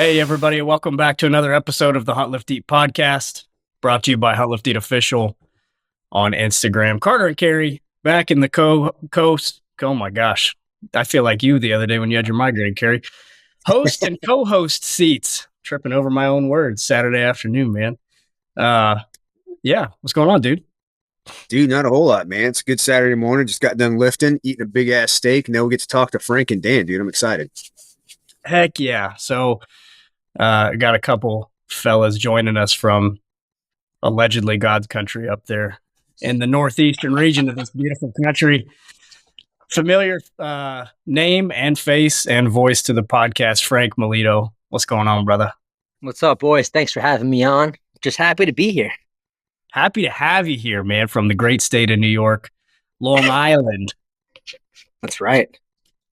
Hey, everybody. Welcome back to another episode of the Hunt, Lift, Eat podcast, brought to you by Hunt, Lift, Eat Official on Instagram. Carter and Kerri back in the coast. Oh, my gosh. I feel like you the other day when you had your migraine, Kerri. Host and co-host seats. Tripping over my own words Saturday afternoon, man. Yeah. What's going on, dude? Dude, not a whole lot, man. It's a good Saturday morning. Just got done lifting, eating a big ass steak. Now we get to talk to Frank and Dan, dude. I'm excited. Heck yeah. So, got a couple fellas joining us from allegedly God's country up there in the northeastern region of this beautiful country. Familiar name and face and voice to the podcast, Frank Milito. What's going on, brother? What's up, boys? Thanks for having me on. Just happy to be here. Happy to have you here, man, from the great state of New York, Long Island. That's right.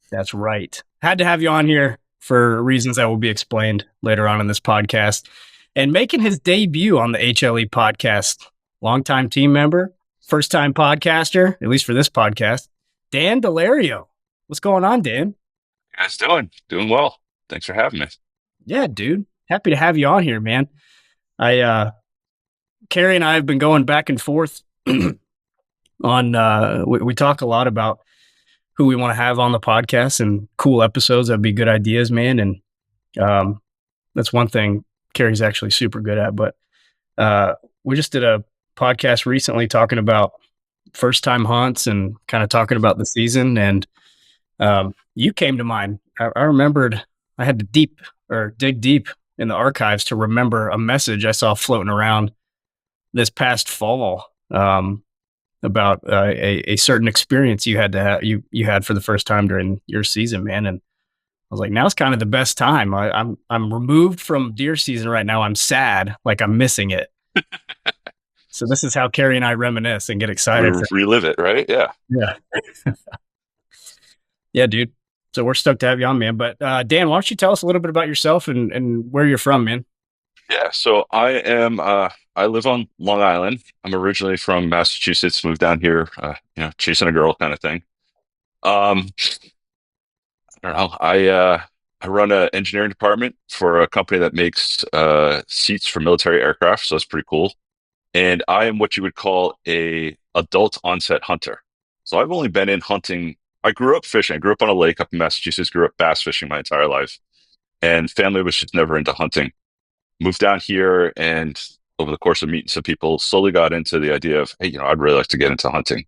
That's right. Had to have you on here for reasons that will be explained later on in this podcast. And making his debut on the HLE podcast, longtime team member, first-time podcaster, at least for this podcast, Dan DeLaiarro. What's going on, Dan? How you guys doing? Doing well. Thanks for having me. Yeah, dude. Happy to have you on here, man. Kerri and I have been going back and forth on, we talk a lot about who we want to have on the podcast and cool episodes. That'd be good ideas, man. And that's one thing Kerri's actually super good at. But we just did a podcast recently talking about first-time hunts and kind of talking about the season. And you came to mind. I remembered I had to dig deep in the archives to remember a message I saw floating around this past fall about a certain experience you had to have, you had for the first time during your season, man. And I was like, now's kind of the best time. I'm removed from deer season right now. I'm sad, like I'm missing it. So this is how Kerri and I reminisce and get excited. Relive it, right? Yeah. Yeah. Yeah, dude. So we're stoked to have you on, man. But Dan, why don't you tell us a little bit about yourself and where you're from, man? Yeah. So I live on Long Island. I'm originally from Massachusetts, moved down here, chasing a girl kind of thing. I don't know. I run an engineering department for a company that makes seats for military aircraft. So that's pretty cool. And I am what you would call a adult-onset hunter. So I've only been in hunting. I grew up fishing. I grew up on a lake up in Massachusetts, grew up bass fishing my entire life. And family was just never into hunting. Moved down here and over the course of meeting some people, slowly got into the idea of, hey, I'd really like to get into hunting.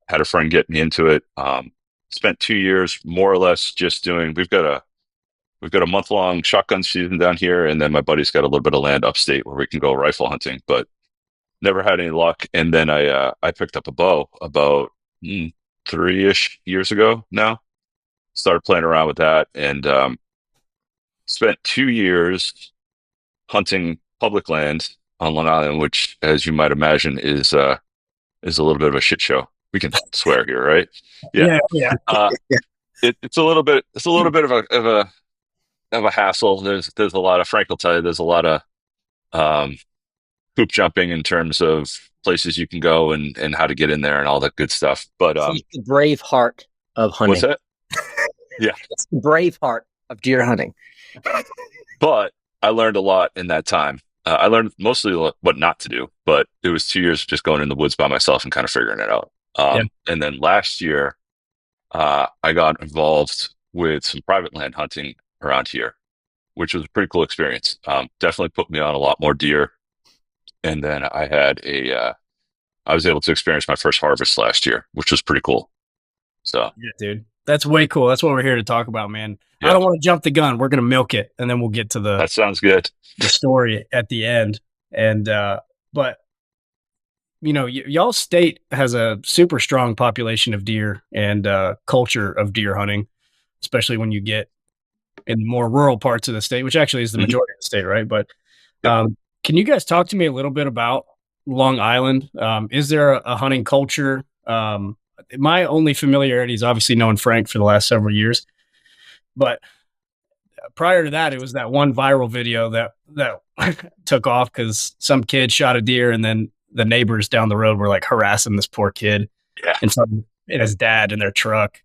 Had a friend get me into it. Spent 2 years more or less just doing, we've got a month-long shotgun season down here, and then my buddy's got a little bit of land upstate where we can go rifle hunting, but never had any luck. And then I picked up a bow about 3-ish years ago now. Started playing around with that and spent 2 years hunting public land on Long Island, which, as you might imagine, is a little bit of a shit show. We can swear here, right? Yeah. It's a little bit of a hassle. There's a lot of, Frank will tell you, there's a lot of hoop jumping in terms of places you can go and how to get in there and all that good stuff. But It's the brave heart of hunting. what's that? Yeah, It's the brave heart of deer hunting. but I learned a lot in that time. I learned mostly what not to do, but it was 2 years of just going in the woods by myself and kind of figuring it out. And then last year, I got involved with some private land hunting around here, which was a pretty cool experience. Definitely put me on a lot more deer. And then I was able to experience my first harvest last year, which was pretty cool. So, Yeah, dude. That's way cool. That's what we're here to talk about, man. Yeah. I don't want to jump the gun. We're going to milk it, and then we'll get to that sounds good. the story at the end. And but y'all state has a super strong population of deer and culture of deer hunting, especially when you get in more rural parts of the state, which actually is the majority of the state, right? But can you guys talk to me a little bit about Long Island? Is there a hunting culture? My only familiarity is obviously knowing Frank for the last several years, but prior to that, it was that one viral video that took off because some kid shot a deer, and then the neighbors down the road were like harassing this poor kid Yeah. and his dad in their truck.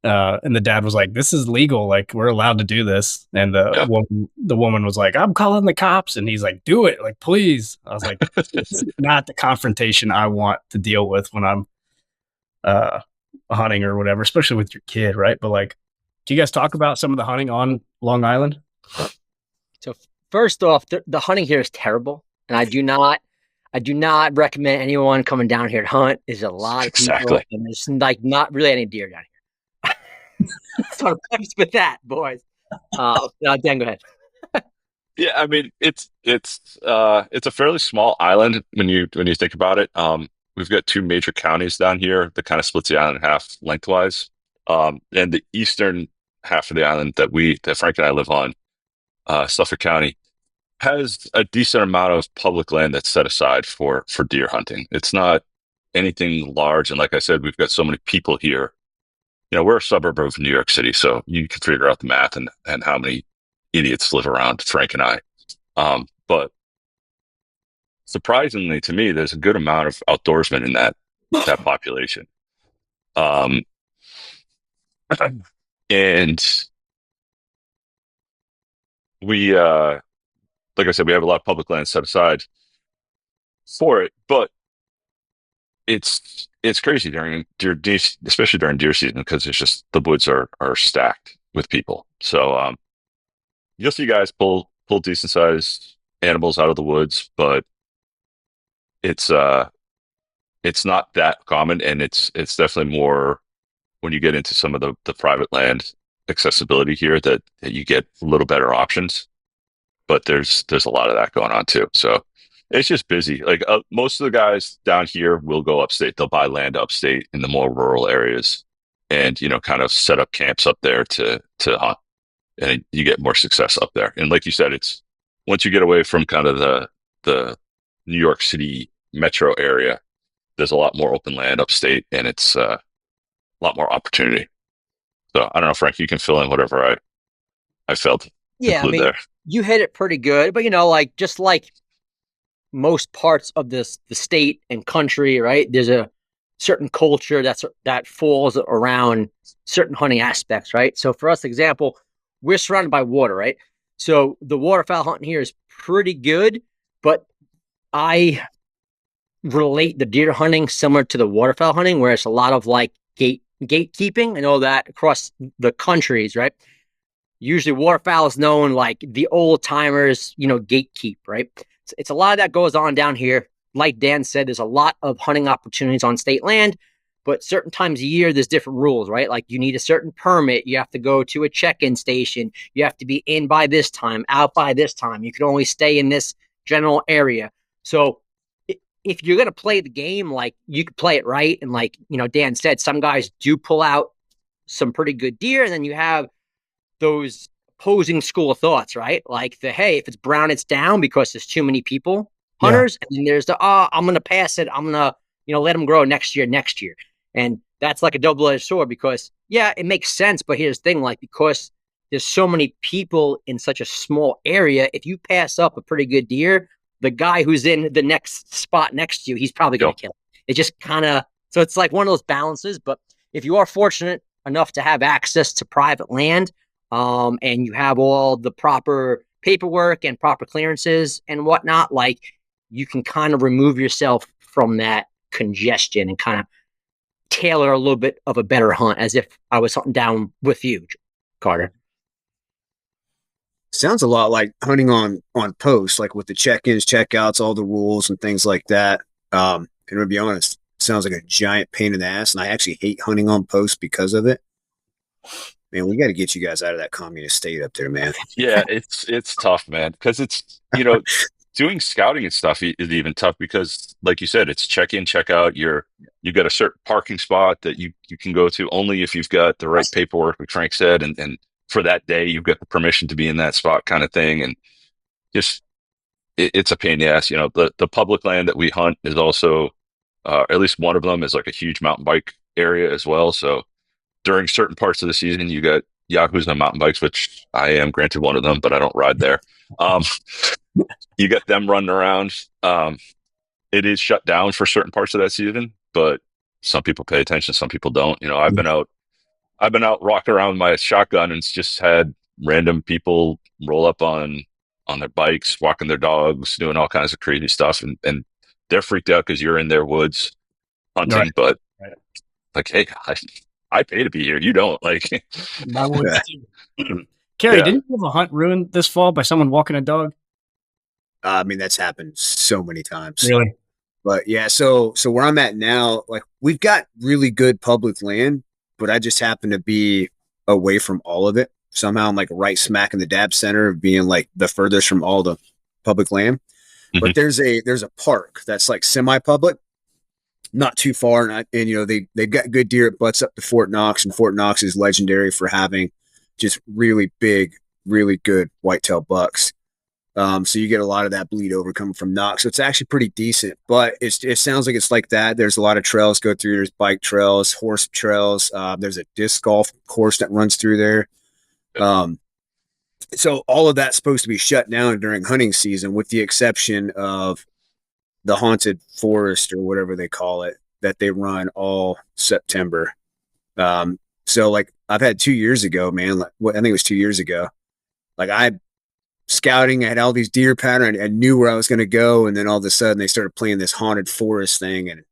And the dad was like, "This is legal. Like, we're allowed to do this." And Yeah. the woman was like, "I'm calling the cops." And he's like, "Do it, like, please." I was like, "It's not the confrontation I want to deal with when I'm uh, hunting or whatever, especially with your kid, right?" But like, can you guys talk about some of the hunting on Long Island? So first off, the hunting here is terrible, and I do not recommend anyone coming down here to hunt. There's a lot of people, Exactly. and there's like not really any deer down here. So I'm pleased with that, boys. Dan, go ahead. Yeah, I mean it's a fairly small island when you think about it. We've got two major counties down here that kind of splits the island in half lengthwise. And the eastern half of the island that Frank and I live on, Suffolk County, has a decent amount of public land that's set aside for deer hunting. It's not anything large, and like I said, we've got so many people here. You know, we're a suburb of New York City, so you can figure out the math and how many idiots live around Frank and I. But surprisingly to me, there's a good amount of outdoorsmen in that population. Um, and we, like I said, we have a lot of public land set aside for it, but it's crazy during especially during deer season, because it's just the woods are stacked with people. So you'll see guys pull decent sized animals out of the woods, but it's uh it's not that common, and it's definitely more when you get into some of the private land accessibility here that you get a little better options. But there's a lot of that going on too. So it's just busy. Like most of the guys down here will go upstate. They'll buy land upstate in the more rural areas, and kind of set up camps up there to hunt, and you get more success up there. And like you said, it's once you get away from kind of the New York City metro area, there's a lot more open land upstate, and it's a lot more opportunity. So I don't know, Frank, you can fill in whatever I failed to Yeah, I include mean, there. you hit it pretty good, but like just like most parts of the state and country, right? There's a certain culture that falls around certain hunting aspects, right? So for us, example, we're surrounded by water, right? So the waterfowl hunting here is pretty good, but I relate the deer hunting similar to the waterfowl hunting, where it's a lot of like gatekeeping and all that across the countries, right? Usually waterfowl is known like the old timers, gatekeep, right? It's a lot of that goes on down here. Like Dan said, there's a lot of hunting opportunities on state land, but certain times a year, there's different rules, right? Like you need a certain permit. You have to go to a check-in station. You have to be in by this time, out by this time. You can only stay in this general area. So if you're going to play the game, like you could play it right. And like, Dan said, some guys do pull out some pretty good deer. And then you have those opposing school of thoughts, right? Like hey, if it's brown, it's down because there's too many people, hunters. Yeah. And then there's I'm going to pass it. I'm going to, let them grow next year. And that's like a double-edged sword because, yeah, it makes sense. But here's the thing, like, because there's so many people in such a small area, if you pass up a pretty good deer, the guy who's in the next spot next to you, he's probably going to kill it. It just kind of, so it's like one of those balances. But if you are fortunate enough to have access to private land, and you have all the proper paperwork and proper clearances and whatnot, like you can kind of remove yourself from that congestion and kind of tailor a little bit of a better hunt, as if I was hunting down with you, Carter. Sounds a lot like hunting on post, like with the check-ins, check-outs, all the rules and things like that. And to be honest, it sounds like a giant pain in the ass, and I actually hate hunting on post because of it. Man, we got to get you guys out of that communist state up there, man. Yeah, it's tough, man, because it's doing scouting and stuff is even tough because, like you said, it's check in, check out. You got a certain parking spot that you can go to only if you've got the right paperwork, like Frank said, and for that day you've got the permission to be in that spot, kind of thing. And just it's a pain in the ass. The public land that we hunt is also, at least one of them is like a huge mountain bike area as well. So during certain parts of the season, you got yahoos on mountain bikes, which I am granted one of them, but I don't ride there. You got them running around. It is shut down for certain parts of that season, but some people pay attention, some people don't. I've been out I've been out rocking around with my shotgun and just had random people roll up on their bikes, walking their dogs, doing all kinds of crazy stuff, and they're freaked out because you're in their woods Right. hunting. But Right. like, hey, I pay to be here. You don't like. My woods too. Kerri, Yeah. didn't you have a hunt ruined this fall by someone walking a dog? I mean, that's happened so many times. Really? But yeah, so where I'm at now, like we've got really good public land, but I just happen to be away from all of it. Somehow I'm like right smack in the dab center of being like the furthest from all the public land. But there's a park that's like semi-public, not too far, and you know they've got good deer. It butts up to Fort Knox, and Fort Knox is legendary for having just really big, really good whitetail bucks. So you get a lot of that bleed over coming from Knox. So it's actually pretty decent, but it sounds like it's like that. There's a lot of trails go through. There's bike trails, horse trails. There's a disc golf course that runs through there. So all of that's supposed to be shut down during hunting season, with the exception of the haunted forest or whatever they call it that they run all September. So like I've had 2 years ago, man, like I think it was 2 years ago. Like I scouting, I had all these deer pattern. I knew where I was going to go. And then all of a sudden they started playing this haunted forest thing. And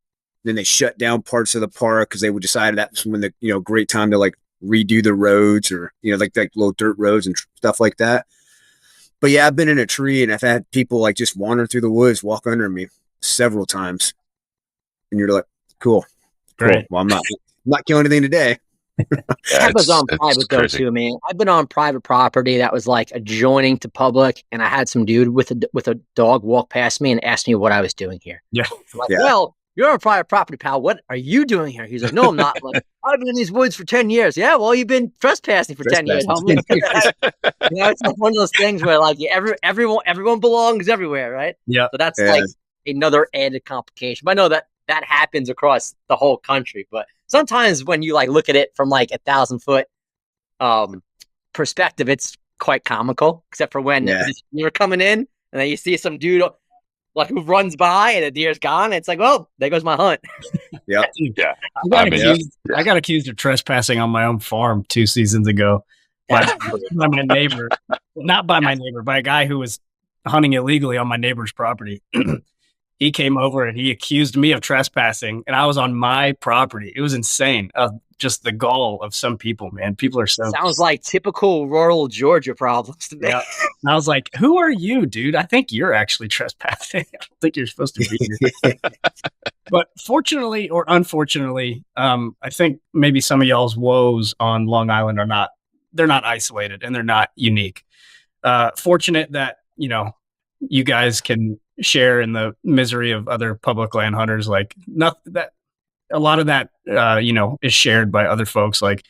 then they shut down parts of the park because they would decide that was when the, you know, great time to like redo the roads or, you know, like little dirt roads and stuff like that. But yeah, I've been in a tree and I've had people like just wander through the woods, walk under me several times. And you're like, cool. Right. Well, I'm not killing anything today. That was on private though too, man. I've been on private property that was like adjoining to public, and I had some dude with a dog walk past me and asked me what I was doing here. Yeah. I'm like, well, you're on private property, pal. What are you doing here? He's like, no, I'm not. I'm like, I've been in these woods for 10 years. Yeah, well, you've been trespassing for 10 years, homie. You know, it's like one of those things where like everyone belongs everywhere, right? Yeah. So that's like another added complication. But I know that happens across the whole country. But sometimes when you like look at it from like 1,000-foot perspective, it's quite comical. Except for when you're coming in and then you see some dude like who runs by and the deer's gone. It's like, well, there goes my hunt. Yeah. I got accused of trespassing on my own farm 2 seasons ago by my neighbor. Not by my neighbor, by a guy who was hunting illegally on my neighbor's property. He came over and he accused me of trespassing, and I was on my property. It was insane. Just the gall of some people, man. People are so... Sounds like typical rural Georgia problems to me. Yeah. And I was like, who are you, dude? I think you're actually trespassing. I don't think you're supposed to be here. But fortunately or unfortunately, I think maybe some of y'all's woes on Long Island they're not isolated and they're not unique. Fortunate that, you know, you guys can share in the misery of other public land hunters. Like a lot of that, you know, is shared by other folks. Like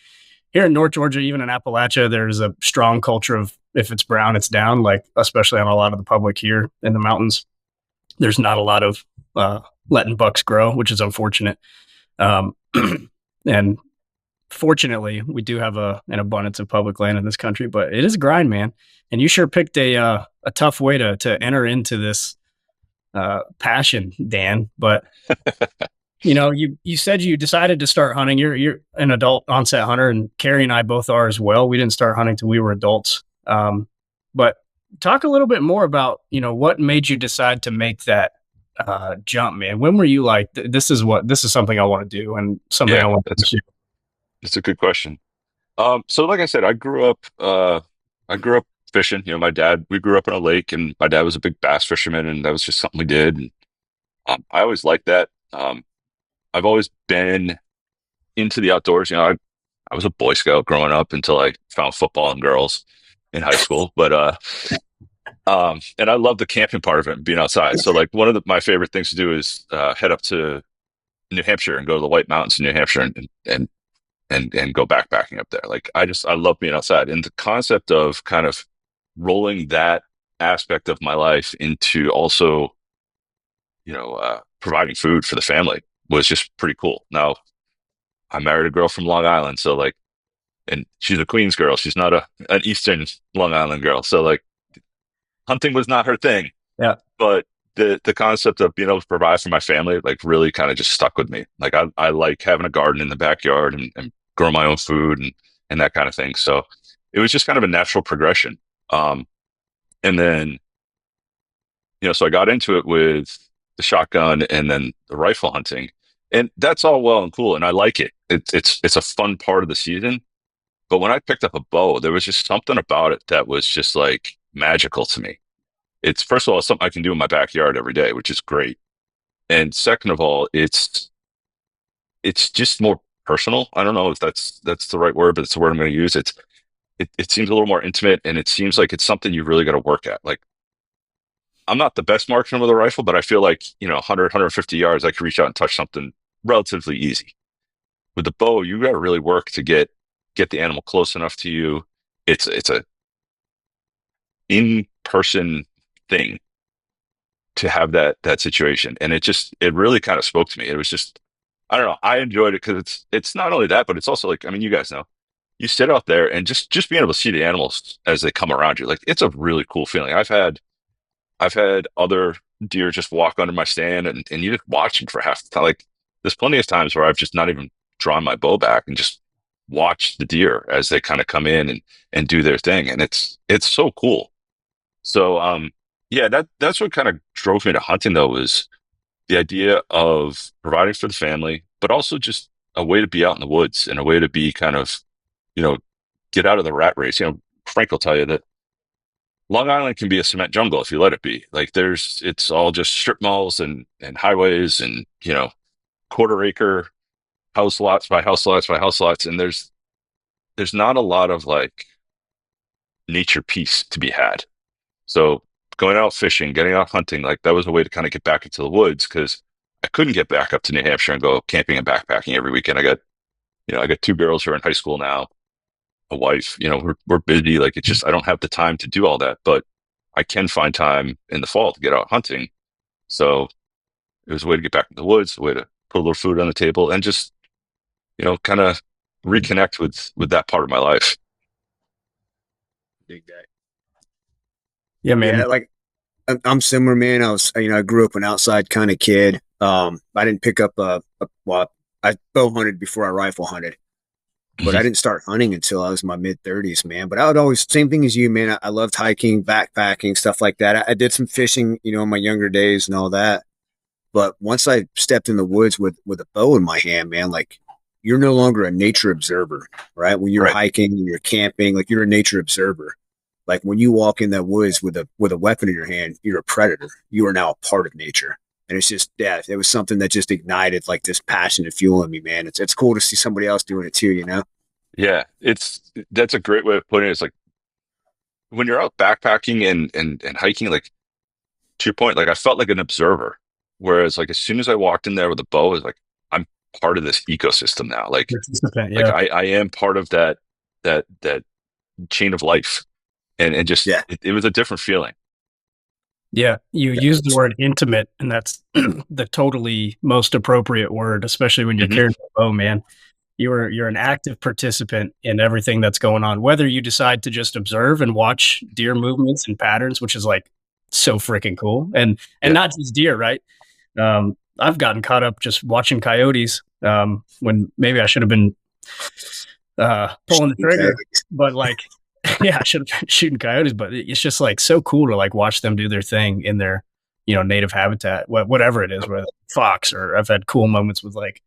here in North Georgia, even in Appalachia, there's a strong culture of if it's brown, it's down. Like especially on a lot of the public here in the mountains, there's not a lot of letting bucks grow, which is unfortunate. And fortunately, we do have an abundance of public land in this country, but it is a grind, man. And you sure picked a tough way to enter into this passion, Dan. But you know, you said you decided to start hunting. You're an adult onset hunter, and Kerri and I both are as well. We didn't start hunting till we were adults. But talk a little bit more about, you know, what made you decide to make that jump, man. When were you like, this is something I want to do and something I want to do? That's a good question. So like I said, I grew up fishing. You know, we grew up in a lake, and my dad was a big bass fisherman, and that was just something we did. And I always liked that. I've always been into the outdoors. You know, I was a Boy Scout growing up until I found football and girls in high school. But and I love the camping part of it and being outside. So like one of my favorite things to do is head up to New Hampshire and go to the White Mountains in New Hampshire and go backpacking up there. Like I love being outside, and the concept of kind of rolling that aspect of my life into also, you know, providing food for the family was just pretty cool. Now, I married a girl from Long Island, so like, and she's a Queens girl. She's not an Eastern Long Island girl. So like, hunting was not her thing. Yeah. But the concept of being able to provide for my family, like really kind of just stuck with me. Like I like having a garden in the backyard and grow my own food and that kind of thing. So it was just kind of a natural progression. And then, so I got into it with the shotgun and then the rifle hunting, and that's all well and cool. And I like it. It's a fun part of the season. But when I picked up a bow, there was just something about it that was just like magical to me. It's, first of all, it's something I can do in my backyard every day, which is great. And second of all, it's just more personal. I don't know if that's the right word, but it's the word I'm going to use. It seems a little more intimate, and it seems like it's something you really got to work at. Like, I'm not the best marksman with a rifle, but I feel like, 100, 150 yards, I can reach out and touch something relatively easy. With the bow, you got to really work to get the animal close enough to you. It's a in-person thing to have that situation. And it really kind of spoke to me. It was just, I don't know. I enjoyed it because it's not only that, but it's also like, I mean, you guys know, you sit out there and just being able to see the animals as they come around you. Like, it's a really cool feeling. I've had other deer just walk under my stand and you just watch them for half the time. Like, there's plenty of times where I've just not even drawn my bow back and just watch the deer as they kind of come in and do their thing. And it's so cool. So, yeah, that's what kind of drove me to hunting, though, was the idea of providing for the family, but also just a way to be out in the woods and a way to be kind of, get out of the rat race. Frank will tell you that Long Island can be a cement jungle if you let it be. Like, it's all just strip malls and highways and, quarter acre house lots by house lots by house lots. And there's not a lot of like nature peace to be had. So going out fishing, getting out hunting, like that was a way to kind of get back into the woods, because I couldn't get back up to New Hampshire and go camping and backpacking every weekend. I got 2 girls who are in high school now, a wife, we're busy. Like, it's just, I don't have the time to do all that, but I can find time in the fall to get out hunting. So it was a way to get back in the woods, a way to put a little food on the table and just, kind of reconnect with that part of my life. Dig that. Yeah, man. Yeah, like I'm similar, man. I grew up an outside kind of kid. I didn't pick up I bow hunted before I rifle hunted, but I didn't start hunting until I was in my mid 30s, man. But I would always, same thing as you, man. I loved hiking, backpacking, stuff like that. I did some fishing, in my younger days and all that. But once I stepped in the woods with a bow in my hand, man, like, you're no longer a nature observer, right? When you're hiking, when you're camping, like, you're a nature observer. Like, when you walk in that woods with a weapon in your hand, you're a predator. You are now a part of nature. And it's just, yeah, it was something that just ignited like this passion and fuel in me, man. It's cool to see somebody else doing it too, Yeah, that's a great way of putting it. It's like when you're out backpacking and hiking, like, to your point, like, I felt like an observer. Whereas, like, as soon as I walked in there with a bow, it's like, I'm part of this ecosystem now. Like, yeah. like I am part of that chain of life. And just, yeah, it was a different feeling. Yeah, you use the word intimate, and that's the totally most appropriate word, especially when you're carrying a bow, man. You're an active participant in everything that's going on, whether you decide to just observe and watch deer movements and patterns, which is like so freaking cool, and not just deer, right? I've gotten caught up just watching coyotes when maybe I should have been pulling the trigger, but like, yeah, I should have been shooting coyotes, but it's just like so cool to like watch them do their thing in their, native habitat, whatever it is, whether fox, or I've had cool moments with like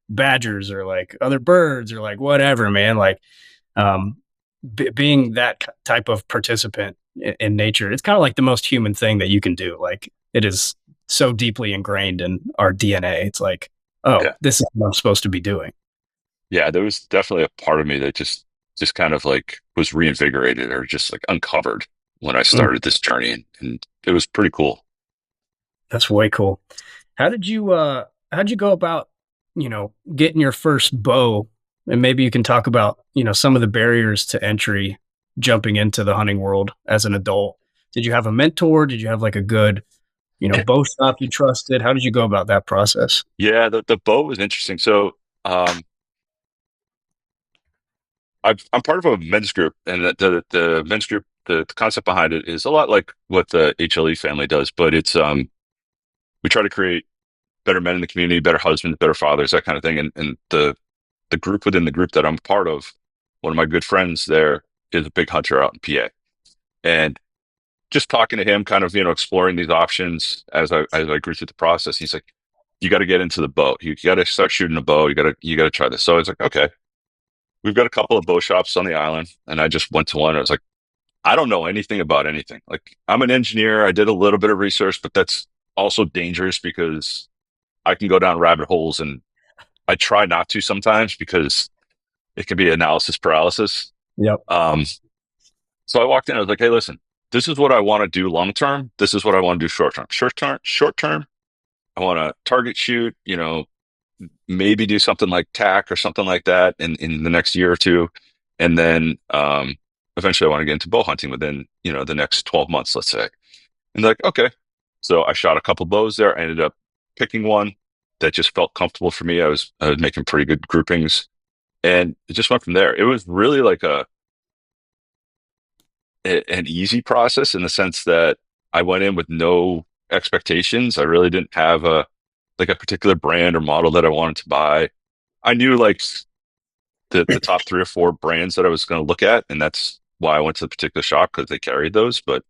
badgers or like other birds or like whatever, man. Like, being that type of participant in nature, it's kind of like the most human thing that you can do. Like, it is so deeply ingrained in our DNA. It's like, this is what I'm supposed to be doing. Yeah, there was definitely a part of me that just kind of like was reinvigorated or just like uncovered when I started this journey, and it was pretty cool. That's way cool. How'd you go about, getting your first bow? And maybe you can talk about, some of the barriers to entry jumping into the hunting world as an adult. Did you have a mentor? Did you have like a good, bow shop you trusted? How did you go about that process? Yeah, the bow was interesting. So, I'm part of a men's group, and the men's group, the concept behind it is a lot like what the HLE family does, but it's we try to create better men in the community, better husbands, better fathers, that kind of thing. And the the group within the group that I'm part of, one of my good friends there is a big hunter out in PA. And just talking to him, kind of, exploring these options as I grew through the process, he's like, you got to get into the bow. You got to start shooting a bow. You got to try this. So I was like, okay, we've got a couple of bow shops on the island. And I just went to one. I was like, I don't know anything about anything. Like, I'm an engineer. I did a little bit of research, but that's also dangerous because I can go down rabbit holes, and I try not to sometimes because it can be analysis paralysis. Yep. So I walked in. I was like, hey, listen, this is what I want to do long term. This is what I want to do short term. Short term, I want to target shoot, maybe do something like tack or something like that in the next year or two. And then eventually I want to get into bow hunting within, the next 12 months, let's say. And they're like, okay. So I shot a couple bows there. I ended up picking one that just felt comfortable for me. I was making pretty good groupings, and it just went from there. It was really like an easy process in the sense that I went in with no expectations. I really didn't have a particular brand or model that I wanted to buy. I knew like the top 3 or 4 brands that I was going to look at, and that's why I went to the particular shop, because they carried those. But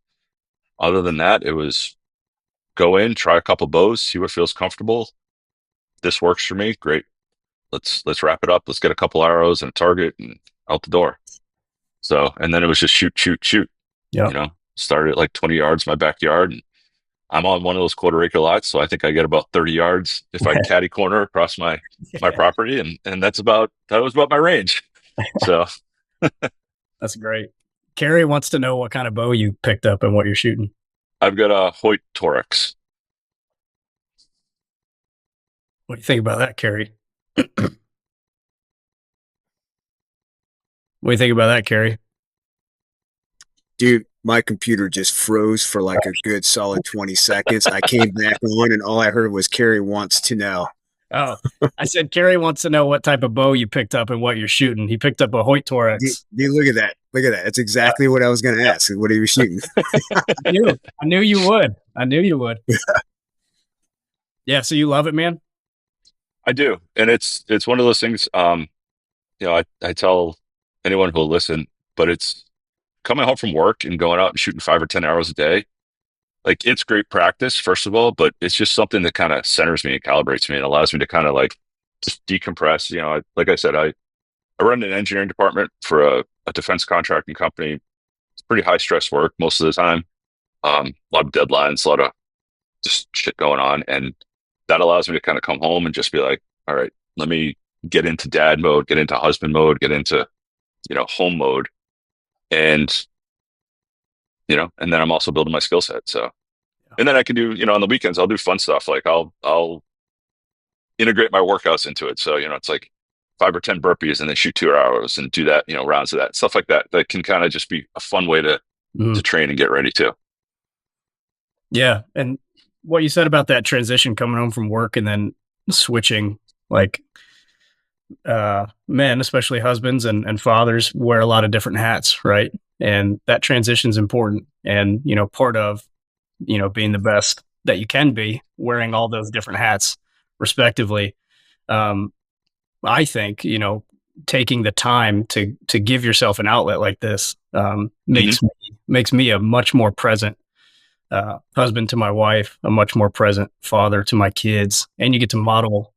other than that, it was go in, try a couple bows, see what feels comfortable. This works for me. Great. Let's wrap it up. Let's get a couple arrows and a target and out the door. So, and then it was just shoot. Yeah. Started at like 20 yards in my backyard, and I'm on one of those quarter-acre lots, so I think I get about 30 yards if I caddy corner across my property, and that was about my range. So that's great. Kerri wants to know what kind of bow you picked up and what you're shooting. I've got a Hoyt Torex. What do you think about that, Kerri? What do you think about that, Kerri? Dude, my computer just froze for like a good solid 20 seconds. I came back on, and all I heard was Kerri wants to know. Oh, I said Kerri wants to know what type of bow you picked up and what you're shooting. He picked up a Hoyt Torex. Dude, look at that. That's exactly what I was going to ask. What are you shooting? I knew you would. Yeah, so you love it, man? I do. And it's one of those things, I tell anyone who will listen, but it's coming home from work and going out and shooting 5 or 10 arrows a day. Like, it's great practice, first of all, but it's just something that kind of centers me and calibrates me and allows me to kind of like just decompress. Like I said, I run an engineering department for a defense contracting company. It's pretty high stress work most of the time. A lot of deadlines, a lot of just shit going on. And that allows me to kind of come home and just be like, all right, let me get into dad mode, get into husband mode, get into, home mode. And, and then I'm also building my skill set. So, and then I can do, on the weekends, I'll do fun stuff. Like I'll integrate my workouts into it. So, it's like 5 or 10 burpees and then shoot 2 arrows and do that, rounds of that, stuff like that. That can kind of just be a fun way to train and get ready too. Yeah. And what you said about that transition coming home from work and then switching, like, men, especially husbands and fathers, wear a lot of different hats, right? And that transition is important. And, part of, being the best that you can be, wearing all those different hats respectively. I think, taking the time to give yourself an outlet like this makes me a much more present husband to my wife, a much more present father to my kids. And you get to model,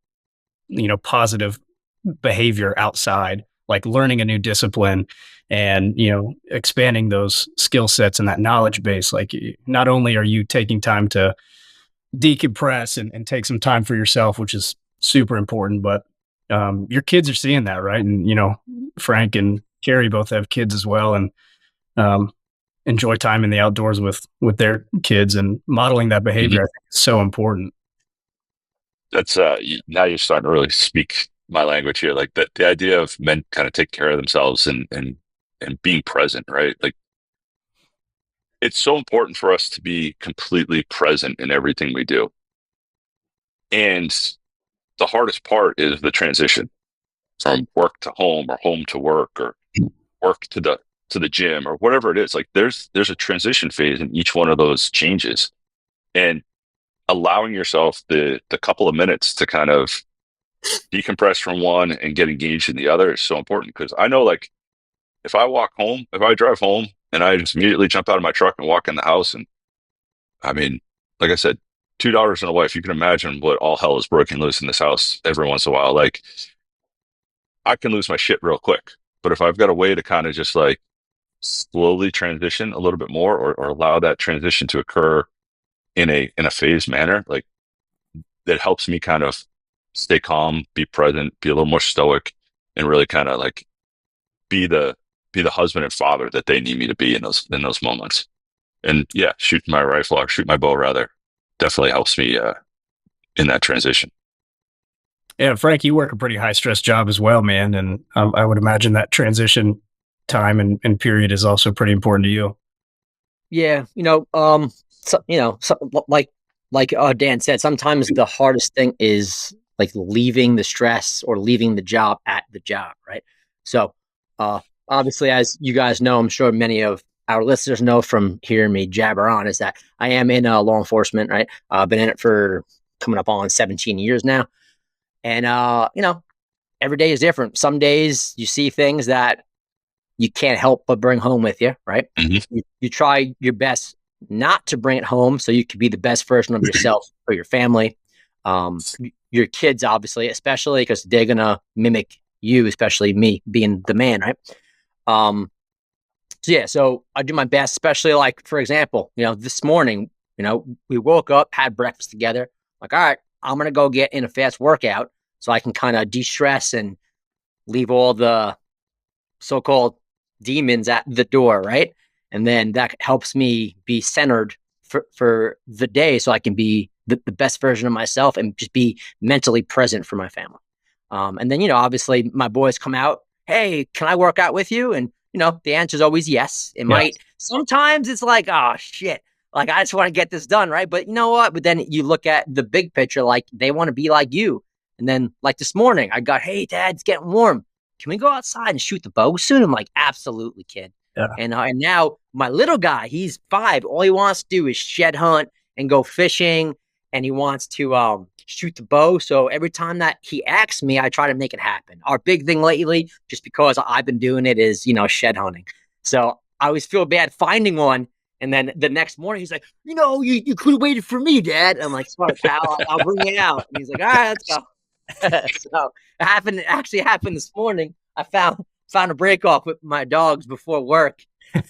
positive behavior outside, like learning a new discipline and, expanding those skill sets and that knowledge base. Like, not only are you taking time to decompress and take some time for yourself, which is super important, but your kids are seeing that, right? And, Frank and Kerri both have kids as well, and enjoy time in the outdoors with their kids, and modeling that behavior I think is so important. That's now you're starting to really speak my language here. Like the idea of men kind of take care of themselves and being present, right? Like, it's so important for us to be completely present in everything we do. And the hardest part is the transition from work to home, or home to work, or work to the gym, or whatever it is. Like, there's a transition phase in each one of those changes, and allowing yourself the couple of minutes to kind of decompress from one and get engaged in the other is so important. Because I know, like, if I drive home and I just immediately jump out of my truck and walk in the house, and I mean, like I said, $2 and a wife, you can imagine what all hell is breaking loose in this house every once in a while. Like, I can lose my shit real quick. But if I've got a way to kind of just like slowly transition a little bit more, or allow that transition to occur in a phased manner, like, that helps me kind of stay calm, be present, be a little more stoic, and really kind of like be the husband and father that they need me to be in those moments. And yeah, shooting my rifle, or shoot my bow rather, definitely helps me in that transition. Yeah, Frank, you work a pretty high stress job as well, man. And I would imagine that transition time and period is also pretty important to you. Yeah, like Dan said, sometimes the hardest thing is like leaving the stress or leaving the job at the job, right? So, obviously, as you guys know, I'm sure many of our listeners know from hearing me jabber on, is that I am in law enforcement, right? I've been in it for coming up on 17 years now. And, every day is different. Some days you see things that you can't help but bring home with you, right? Mm-hmm. You try your best not to bring it home so you can be the best version of yourself for your family. Your kids, obviously, especially because they're going to mimic you, especially me being the man, right? So I do my best, especially like, for example, this morning, we woke up, had breakfast together. Like, all right, I'm going to go get in a fast workout so I can kind of de-stress and leave all the so-called demons at the door, right? And then that helps me be centered for the day so I can be the best version of myself and just be mentally present for my family. And then, obviously my boys come out, hey, can I work out with you? And, the answer is always yes. It might. Sometimes it's like, oh, shit. Like, I just want to get this done, right? But you know what? But then you look at the big picture, like they want to be like you. And then like this morning, I got, hey, Dad, it's getting warm. Can we go outside and shoot the bow soon? I'm like, absolutely, kid. Yeah. And now my little guy, he's 5. All he wants to do is shed hunt and go fishing. And he wants to shoot the bow. So every time that he asks me, I try to make it happen. Our big thing lately, just because I've been doing it, is, shed hunting. So I always feel bad finding one. And then the next morning, he's like, you could have waited for me, Dad. I'm like, smart pal, I'll bring you out. And he's like, all right, let's go. So it actually happened this morning. I found a break off with my dogs before work.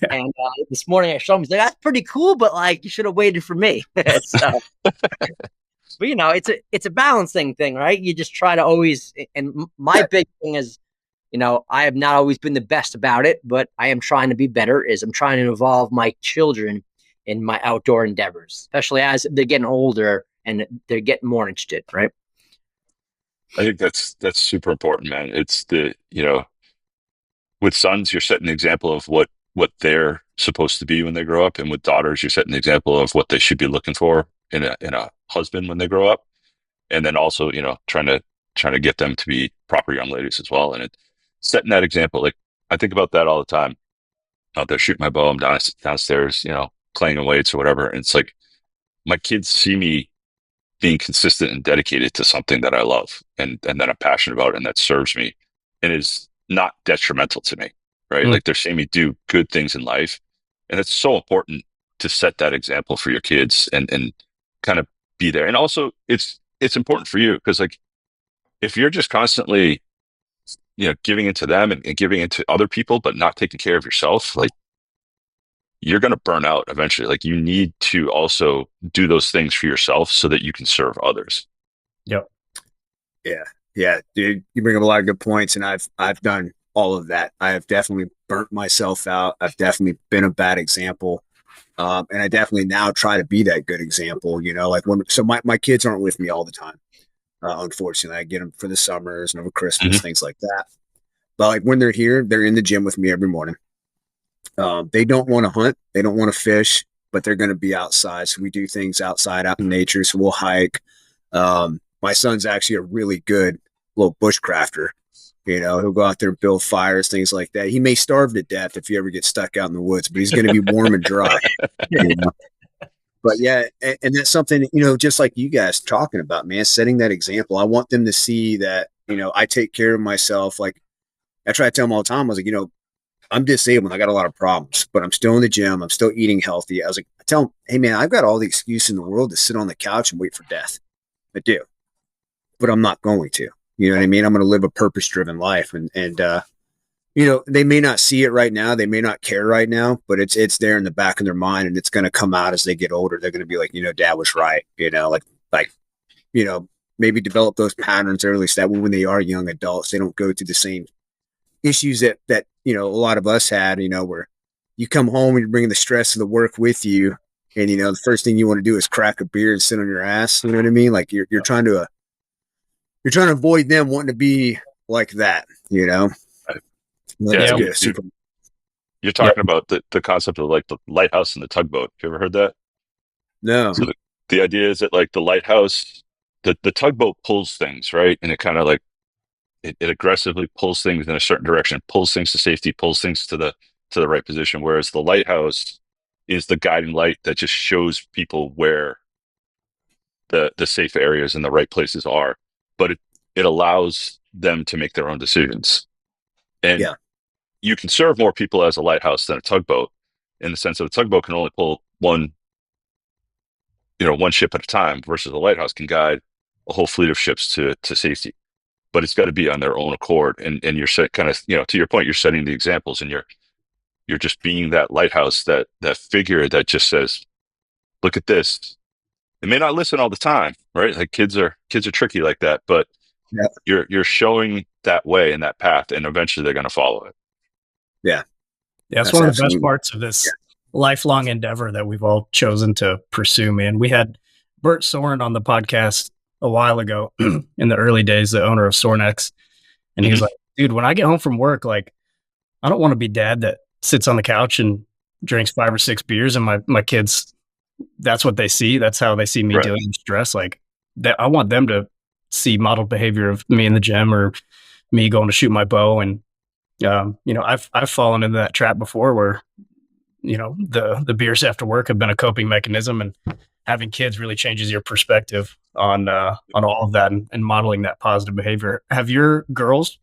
And this morning I showed him, he's like, that's pretty cool, but like, you should have waited for me. So, but it's a balancing thing, right? You just try to always, and my big thing is, I have not always been the best about it, but I am trying to be better. I'm trying to involve my children in my outdoor endeavors, especially as they're getting older and they're getting more interested, right? I think that's super important, man. It's with sons, you're setting an example of what they're supposed to be when they grow up, and with daughters, you're setting an example of what they should be looking for in a husband when they grow up, and then also, trying to get them to be proper young ladies as well. And setting that example, like, I think about that all the time. Out there shooting my bow, I'm downstairs, clanging weights or whatever, and it's like my kids see me being consistent and dedicated to something that I love and that I'm passionate about and that serves me and is not detrimental to me, right? Like, they're seeing me do good things in life. And it's so important to set that example for your kids and kind of be there. And also it's important for you because, like, if you're just constantly, giving into them and giving into other people, but not taking care of yourself, like, you're going to burn out eventually. Like, you need to also do those things for yourself so that you can serve others. Yep. Yeah, dude, you bring up a lot of good points, and I've done all of that. I have definitely burnt myself out. I've definitely been a bad example, and I definitely now try to be that good example. Like my kids aren't with me all the time. Unfortunately, I get them for the summers and over Christmas, things like that. But like when they're here, they're in the gym with me every morning. They don't want to hunt. They don't want to fish, but they're going to be outside. So we do things outside, out in nature. So we'll hike. My son's actually a really good little bushcrafter. He'll go out there, build fires, things like that. He may starve to death if he ever gets stuck out in the woods, but he's going to be warm and dry. But yeah, and that's something, just like you guys talking about, man, setting that example. I want them to see that, I take care of myself. Like I try to tell them all the time, I was like, I'm disabled. I got a lot of problems, but I'm still in the gym. I'm still eating healthy. I was like, I tell them, hey man, I've got all the excuse in the world to sit on the couch and wait for death. I do, but I'm not going to, you know what I mean? I'm going to live a purpose driven life. And they may not see it right now. They may not care right now, but it's there in the back of their mind, and it's going to come out as they get older. They're going to be like, dad was right. Maybe develop those patterns early so that when they are young adults, they don't go through the same issues that a lot of us had, where you come home and you're bringing the stress of the work with you. And, the first thing you want to do is crack a beer and sit on your ass. You know what I mean? Like you're trying to avoid them wanting to be like that, Yeah, you're talking about the concept of like the lighthouse and the tugboat. Have you ever heard that? No. So the idea is that like the lighthouse, the tugboat pulls things, right? And it kind of like it aggressively pulls things in a certain direction, pulls things to safety, pulls things to the right position. Whereas the lighthouse is the guiding light that just shows people where the safe areas and the right places are. But it allows them to make their own decisions. And you can serve more people as a lighthouse than a tugboat, in the sense that a tugboat can only pull one ship at a time, versus a lighthouse can guide a whole fleet of ships to safety. But it's got to be on their own accord. And you're kind of, to your point, you're setting the examples, and you're just being that lighthouse, that figure that just says, look at this. They may not listen all the time, right? Like kids are tricky like that, but you're showing that way and that path, and eventually they're going to follow it. Yeah. It's one of the best parts of this lifelong endeavor that we've all chosen to pursue, man. We had Bert Soren on the podcast a while ago in the early days, the owner of Sornex. And he was like, dude, when I get home from work, like, I don't want to be dad that sits on the couch and drinks 5 or 6 beers, and my kids, that's what they see. That's how they see me dealing with stress. Like that, I want them to see modeled behavior of me in the gym, or me going to shoot my bow. And, I've fallen into that trap before where, the beers after work have been a coping mechanism, and having kids really changes your perspective on all of that, and modeling that positive behavior. Have your girls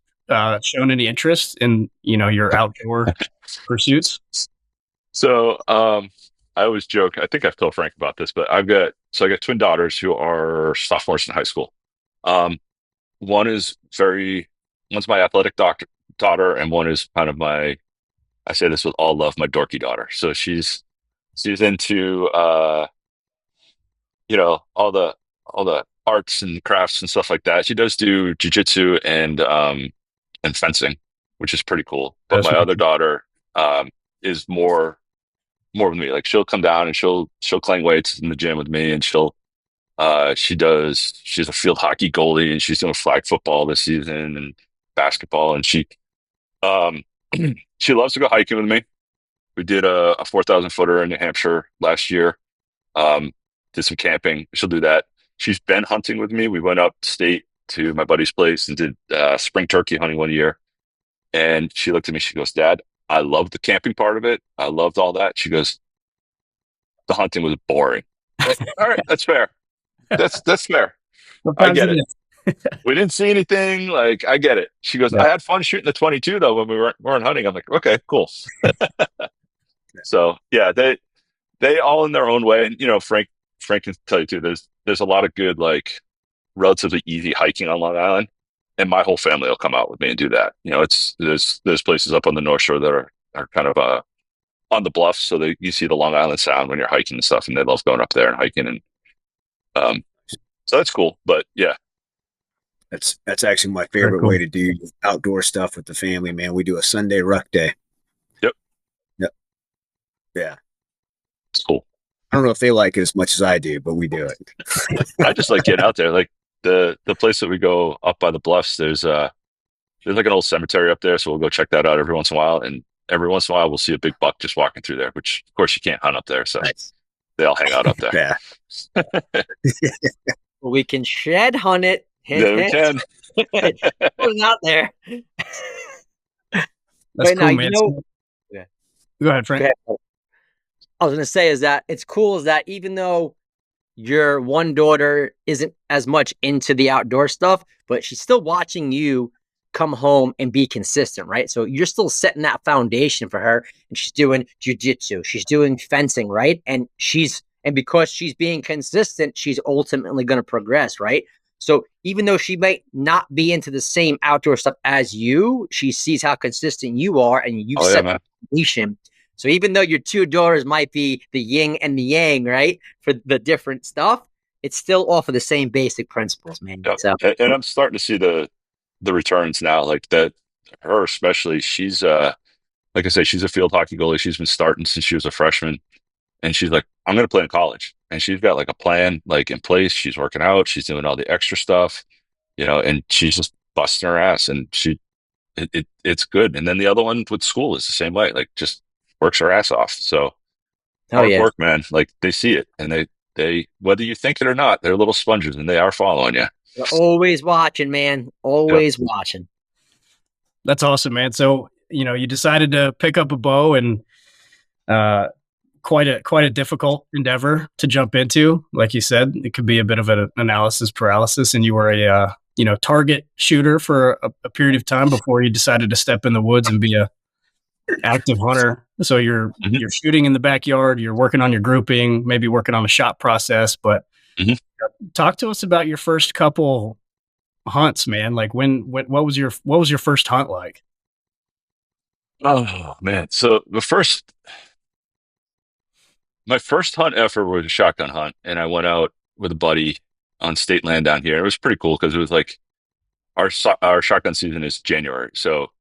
shown any interest in, your outdoor pursuits? So, I always joke, I think I've told Frank about this, but I got twin daughters who are sophomores in high school. One's my athletic daughter, and one is kind of I say this with all love, my dorky daughter. So she's into all the arts and crafts and stuff like that. She does do jujitsu and fencing, which is pretty cool. But my other daughter is more with me. Like she'll come down and she'll clang weights in the gym with me, and she's a field hockey goalie, and she's doing flag football this season and basketball, and she loves to go hiking with me. We did a 4,000 footer in New Hampshire last year. Did some camping. She'll do that. She's been hunting with me. We went up state to my buddy's place and did spring turkey hunting one year. And she looked at me. She goes, "Dad, I loved the camping part of it. I loved all that." She goes, "The hunting was boring." Like, all right, that's fair. That's fair. I get it. We didn't see anything. Like, I get it. She goes, "I had fun shooting the 22 though when we weren't hunting." I'm like, "Okay, cool." So yeah, they all in their own way. And Frank can tell you too. There's a lot of good, like, relatively easy hiking on Long Island, and my whole family will come out with me and do that. There's places up on the North Shore that are kind of on the bluffs, so that you see the Long Island Sound when you're hiking and stuff, and they love going up there and hiking, and so that's cool. But yeah, that's actually my favorite way to do outdoor stuff with the family, man. We do a Sunday ruck day. Yep. Yeah. It's cool. I don't know if they like it as much as I do, but we do it. I just like getting out there. Like the place that we go up by the bluffs, there's like an old cemetery up there, so we'll go check that out every once in a while. And every once in a while, we'll see a big buck just walking through there, which of course you can't hunt up there, so they all hang out up there. We can shed hunt it. Yeah, we can. Put it out there. That's cool, man. Go ahead, Frank. I was going to say is that it's cool is that even though your one daughter isn't as much into the outdoor stuff, but she's still watching you come home and be consistent, right? So you're still setting that foundation for her, and she's doing jujitsu, she's doing fencing, right? And because she's being consistent, she's ultimately going to progress, right? So even though she might not be into the same outdoor stuff as you, she sees how consistent you are, and you've set the foundation. So even though your two daughters might be the yin and the yang, right, for the different stuff, it's still off of the same basic principles, man. Yeah. So, And I'm starting to see the returns now, like that. Her especially, she's like I say, she's a field hockey goalie. She's been starting since she was a freshman, and she's like, I'm going to play in college, and she's got like a plan like in place. She's working out, she's doing all the extra stuff, and she's just busting her ass, and it's good. And then the other one with school is the same way, like just works her ass off. So hard work, man. Like they see it, and they whether you think it or not, they're little sponges, and they are following you. They're always watching, man. Always watching. That's awesome, man. So you decided to pick up a bow, and quite a difficult endeavor to jump into. Like you said, it could be a bit of an analysis paralysis, and you were a target shooter for a period of time before you decided to step in the woods and be a active hunter. So you're shooting in the backyard, you're working on your grouping, maybe working on the shot process. But talk to us about your first couple hunts, man. Like what was your first hunt like? Oh man, so my first hunt ever was a shotgun hunt, and I went out with a buddy on state land down here. It was pretty cool because it was like our shotgun season is January, so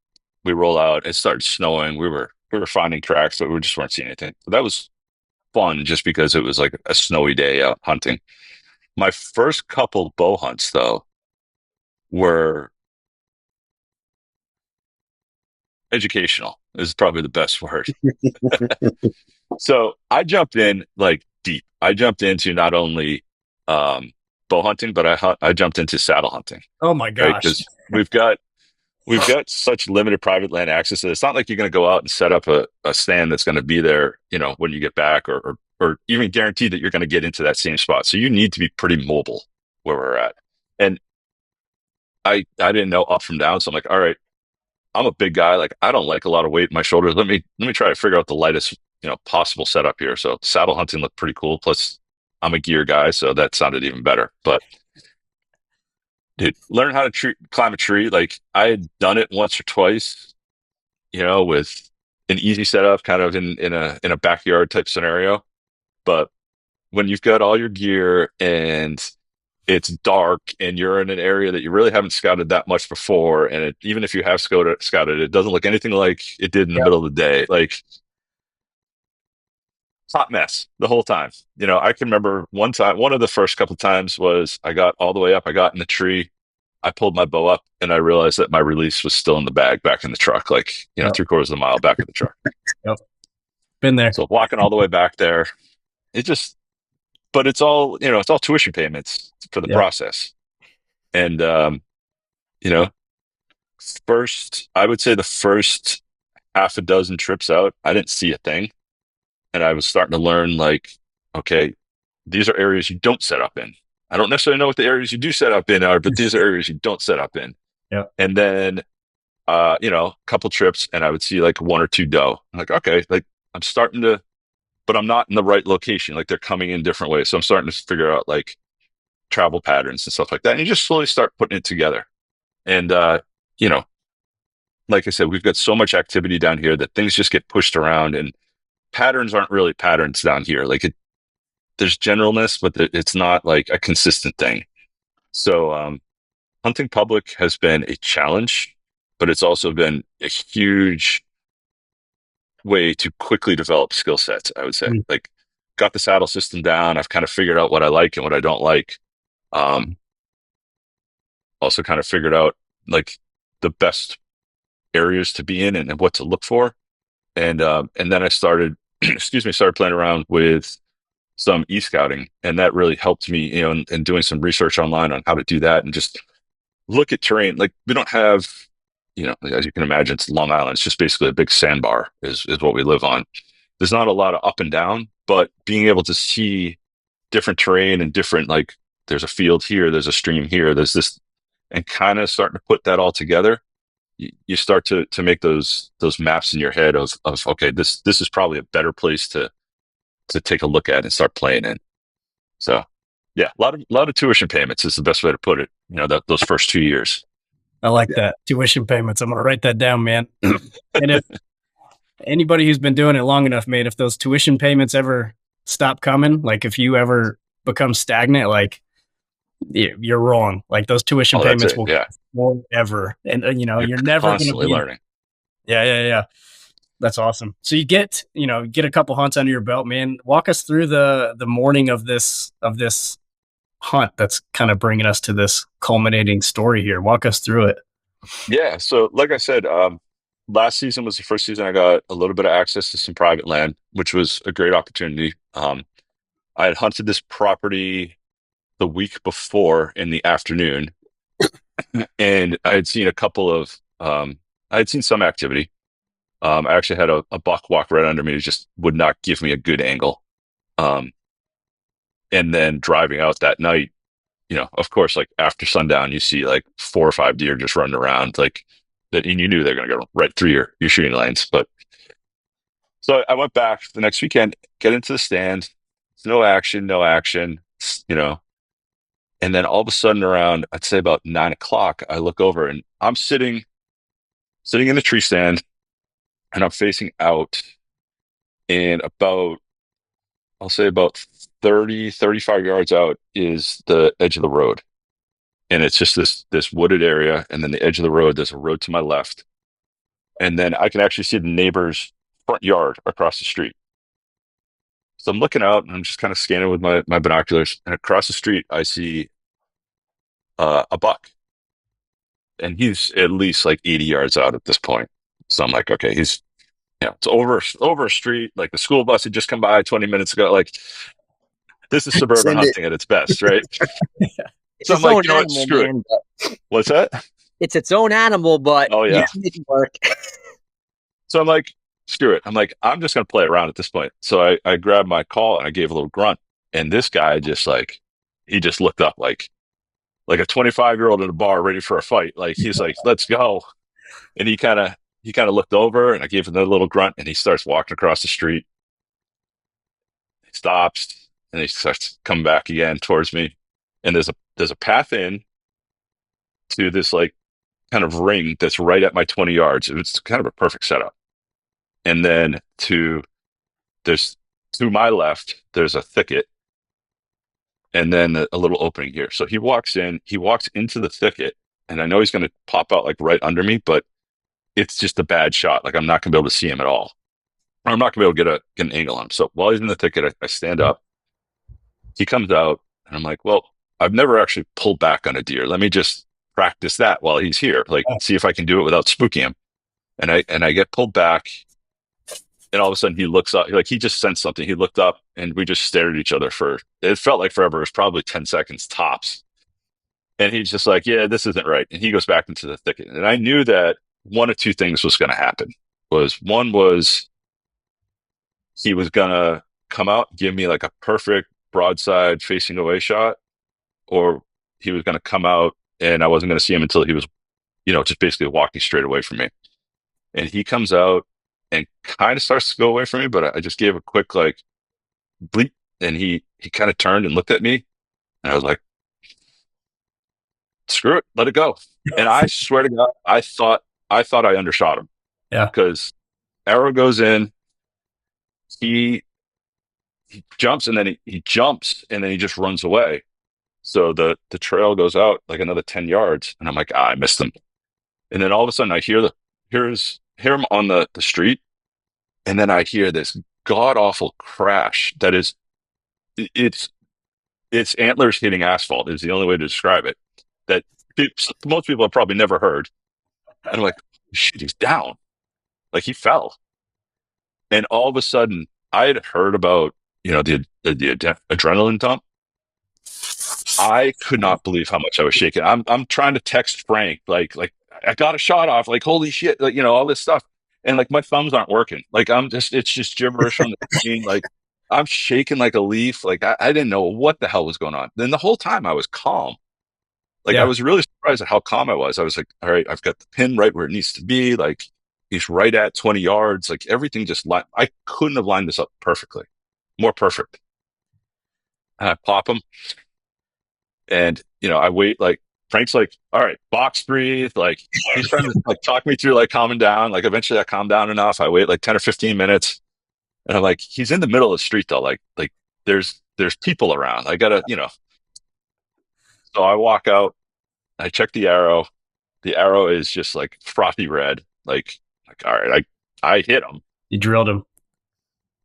we roll out. It started snowing. We were finding tracks, but we just weren't seeing anything. So that was fun, just because it was like a snowy day out hunting. My first couple bow hunts, though, were educational. Is probably the best word. So I jumped in like deep. I jumped into not only bow hunting, but I jumped into saddle hunting. Oh my gosh! Right? Because we've got such limited private land access that it's not like you're going to go out and set up a stand that's going to be there, when you get back, or even guaranteed that you're going to get into that same spot. So you need to be pretty mobile where we're at. And I didn't know up from down, so I'm like, all right, I'm a big guy. Like I don't like a lot of weight in my shoulders. Let me try to figure out the lightest possible setup here. So saddle hunting looked pretty cool. Plus, I'm a gear guy, so that sounded even better. But dude, learn how to climb a tree. Like I had done it once or twice, with an easy setup, kind of in a backyard type scenario. But when you've got all your gear and it's dark and you're in an area that you really haven't scouted that much before, and even if you have scouted, it doesn't look anything like it did in the middle of the day. Like hot mess the whole time. I can remember one of the first couple of times was I got all the way up. I got in the tree. I pulled my bow up and I realized that my release was still in the bag back in the truck, like, 3/4 of the mile back in the truck. Yep. Been there. So walking all the way back there, but it's all tuition payments for the process. And, I would say the first half a dozen trips out, I didn't see a thing. And I was starting to learn, like, okay, these are areas you don't set up in. I don't necessarily know what the areas you do set up in are, but these are areas you don't set up in. Yeah. And then, a couple trips, and I would see like one or two doe. I'm like, okay, like I'm starting to, but I'm not in the right location. Like they're coming in different ways. So I'm starting to figure out like travel patterns and stuff like that. And you just slowly start putting it together. And, like I said, we've got so much activity down here that things just get pushed around, and patterns aren't really patterns down here. Like there's generalness, but it's not like a consistent thing. So, hunting public has been a challenge, but it's also been a huge way to quickly develop skill sets, I would say. Like got the saddle system down. I've kind of figured out what I like and what I don't like. Also kind of figured out like the best areas to be in and what to look for. And then I started, started playing around with some e-scouting, and that really helped me, and doing some research online on how to do that and just look at terrain. Like we don't have, as you can imagine, it's Long Island. It's just basically a big sandbar is what we live on. there's not a lot of up and down, but being able to see different terrain and different, like, there's a field here, there's a stream here, there's this, and kind of starting to put that all together, you start to make those maps in your head of okay, this is probably a better place to take a look at and start playing in. So yeah, a lot of tuition payments is the best way to put it. You know, those first 2 years. I like that. Tuition payments. I'm gonna write that down, man. And if anybody who's been doing it long enough, mate, if those tuition payments ever stop coming, like if you ever become stagnant, like you're wrong. Like those tuition payments will go forever, and you're never constantly gonna be learning. Yeah. That's awesome. So you get a couple hunts under your belt, man. Walk us through the morning of this hunt that's kind of bringing us to this culminating story here. Walk us through it. Yeah. So like I said, last season was the first season I got a little bit of access to some private land, which was a great opportunity. I had hunted this property the week before in the afternoon, and I had seen a couple of, I had seen some activity. I actually had a buck walk right under me who just would not give me a good angle. And then driving out that night, of course, like after sundown, you see like 4 or 5 deer just running around like that. And you knew they're going to go right through your shooting lanes. But so I went back the next weekend, get into the stand, no action. And then all of a sudden around, I'd say about 9 o'clock, I look over and I'm sitting in the tree stand and I'm facing out, and I'll say about 30, 35 yards out is the edge of the road. And it's just this wooded area. And then the edge of the road, there's a road to my left. And then I can actually see the neighbor's front yard across the street. So I'm looking out and I'm just kind of scanning with my binoculars. And across the street, I see a buck. And he's at least like 80 yards out at this point. So I'm like, okay, it's over a street. Like the school bus had just come by 20 minutes ago. Like, this is suburban hunting at its best, right? So I'm like, you know what, screw it. What's that? It's its own animal, but oh yeah, you can work. So I'm like, screw it. I'm like, I'm just gonna play around at this point. So I grabbed my call and I gave a little grunt, and this guy just he just looked up like a 25-year-old in a bar ready for a fight. Like he's like, let's go. And he kind of looked over, and I gave him a little grunt, and he starts walking across the street. He stops and he starts coming back again towards me. And there's a path in to this like kind of ring that's right at my 20 yards. It's kind of a perfect setup. And then to my left, there's a thicket, and then a little opening here. So he walks into the thicket, and I know he's going to pop out like right under me, but it's just a bad shot. Like I'm not going to be able to see him at all. Or I'm not going to be able to get an angle on him. So while he's in the thicket, I stand up. He comes out, and I'm like, well, I've never actually pulled back on a deer. Let me just practice that while he's here. Like, see if I can do it without spooking him. And I get pulled back, and all of a sudden he looks up, like he just sensed something. He looked up, and we just stared at each other it felt like forever. It was probably 10 seconds tops. And he's just like, yeah, this isn't right. And he goes back into the thicket. And I knew that one of two things was going to happen. One was he was going to come out and give me like a perfect broadside facing away shot, or he was going to come out and I wasn't going to see him until he was, just basically walking straight away from me. And he comes out and kind of starts to go away from me, but I just gave a quick like bleep, and he kind of turned and looked at me, and I was like, screw it, let it go. And I swear to God, I thought I undershot him. Yeah. Because arrow goes in, he jumps, and then he jumps, and then he just runs away. So the trail goes out like another 10 yards, and I'm like, I missed him. And then all of a sudden I hear him on the street, and then I hear this god awful crash that is it's antlers hitting asphalt is the only way to describe it, that most people have probably never heard. And I'm like, shit, he's down. Like he fell. And all of a sudden I had heard about, the adrenaline dump. I could not believe how much I was shaking. I'm trying to text Frank, like I got a shot off, like, holy shit, like, all this stuff. and like my thumbs aren't working. Like it's just gibberish on the screen. Like I'm shaking like a leaf. Like I didn't know what the hell was going on. Then the whole time I was calm. Like I Yeah. was really surprised at how calm I was. I was like, all right, I've got the pin right where it needs to be. Like he's right at 20 yards. Like everything just I couldn't have lined this up perfectly, more perfect. And I pop him, and I wait. Like Frank's like, all right, box breathe. Like he's trying to like talk me through like calming down. Like eventually I calm down enough. I wait like 10 or 15 minutes, and I'm like, he's in the middle of the street though. Like there's people around. I gotta. So I walk out. I check the arrow. The arrow is just like frothy red. Like all right, I hit him, You drilled him.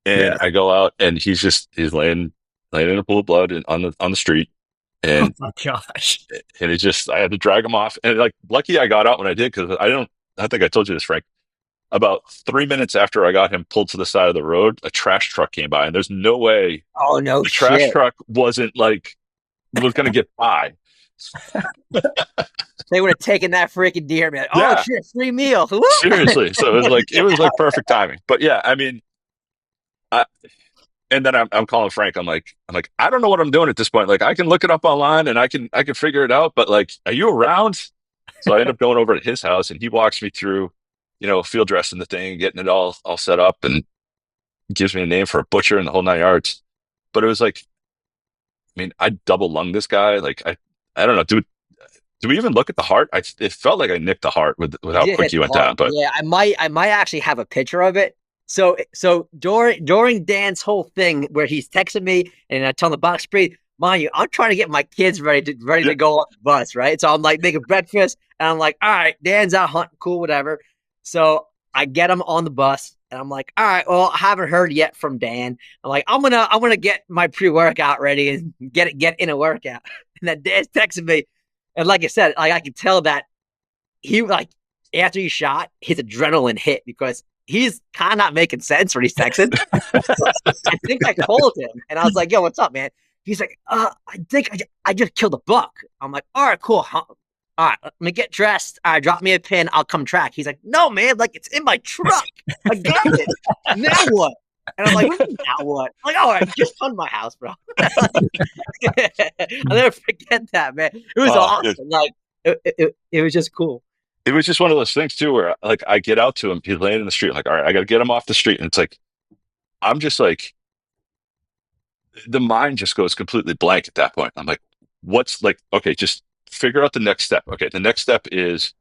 and I go out, and he's laying in a pool of blood on the street, Oh and my gosh. I had to drag him off, and like lucky I got out when I did, because I think I told you this, Frank. About 3 minutes after I got him pulled to the side of the road, a trash truck came by, and there's no way Oh no the trash shit! truck was going to get by. They would have taken that freaking deer, man. Oh Yeah. shit, free meal. Seriously. So it was like perfect timing. But yeah, I mean, and then I'm calling Frank. I'm like, I don't know what I'm doing at this point. Like, I can look it up online and I can figure it out. But like, are you around? So I end up going over to his house, and he walks me through, field dressing the thing, getting it all set up, and gives me a name for a butcher and the whole 9 yards. But it was like, I mean, I double lunged this guy. Like, I don't know, dude. Do we even look at the heart? It felt like I nicked the heart with how quick he went down. But yeah, I might actually have a picture of it. So during Dan's whole thing where he's texting me and I tell him the box breathe, mind you, I'm trying to get my kids ready to go on the bus, right? So I'm like making breakfast, and I'm like, all right, Dan's out hunting, cool, whatever. So I get him on the bus, and I'm like, all right, well, I haven't heard yet from Dan. I'm like, I'm gonna get my pre-workout ready and get in a workout. And then Dan's texting me. And like I said, like I can tell that he like after he shot, his adrenaline hit because he's kind of not making sense when he's texting. I think I called him and I was like, "Yo, what's up, man?" He's like, I think I just killed a buck." I'm like, "All right, cool. All right, let me get dressed. All right, drop me a pin. I'll come track." He's like, "No, man, like it's in my truck. I got it. Now what?" And I'm like, now what? I'm like, all right, just come to my house, bro. I'll never forget that, man. It was awesome. Like, it was just cool. It was just one of those things too, where like I get out to him, he's laying in the street. I'm like, all right, I got to get him off the street, and it's like, I'm just like, the mind just goes completely blank at that point. I'm like, what's like, okay, just figure out the next step. Okay, the next step is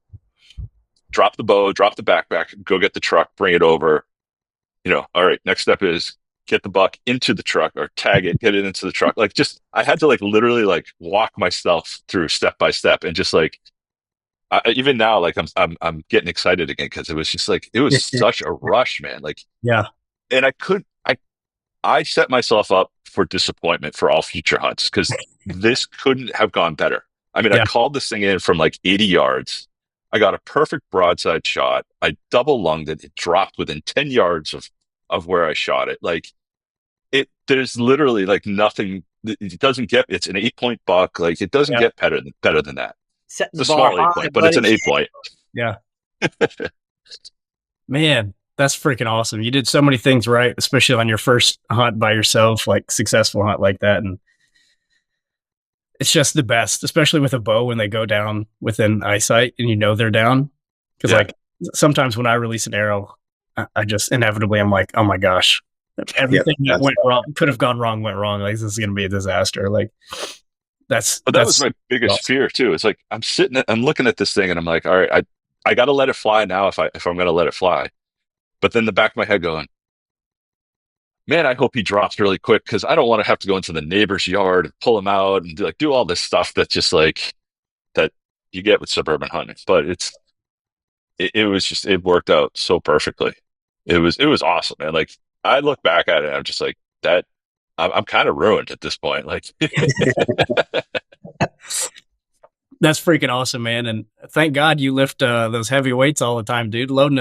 drop the bow, drop the backpack, go get the truck, bring it over. All right, next step is get the buck into the truck or tag it, get it into the truck. Like I had to like literally like walk myself through step by step, and just like, even now, like I'm getting excited again, because it was just like, it was such a rush, man. Like, yeah. And I set myself up for disappointment for all future hunts, because this couldn't have gone better. I mean, I called this thing in from like 80 yards. I got a perfect broadside shot. I double lunged it. It dropped within 10 yards of where I shot it. Like there's literally like nothing. It doesn't get, it's an 8-point buck. Like it doesn't get better than that. Setting it's a small 8-point, but it's an 8-point. Yeah. Man, that's freaking awesome. You did so many things right, especially on your first hunt by yourself, like successful hunt like that. And it's just the best, especially with a bow when they go down within eyesight and they're down. Because like sometimes when I release an arrow, I just inevitably I'm like, oh my gosh, everything that went wrong could have gone wrong went wrong. Like this is going to be a disaster. Like that was my biggest fear too. It's like I'm looking at this thing, and I'm like, all right, I got to let it fly now if I'm going to let it fly. But then the back of my head going, man, I hope he drops really quick, because I don't want to have to go into the neighbor's yard and pull him out and do all this stuff that just like that you get with suburban hunting. But it worked out so perfectly. It was awesome, man. Like I look back at it, and I'm just like that. I'm kind of ruined at this point. Like that's freaking awesome, man. And thank God you lift those heavy weights all the time, dude. Loading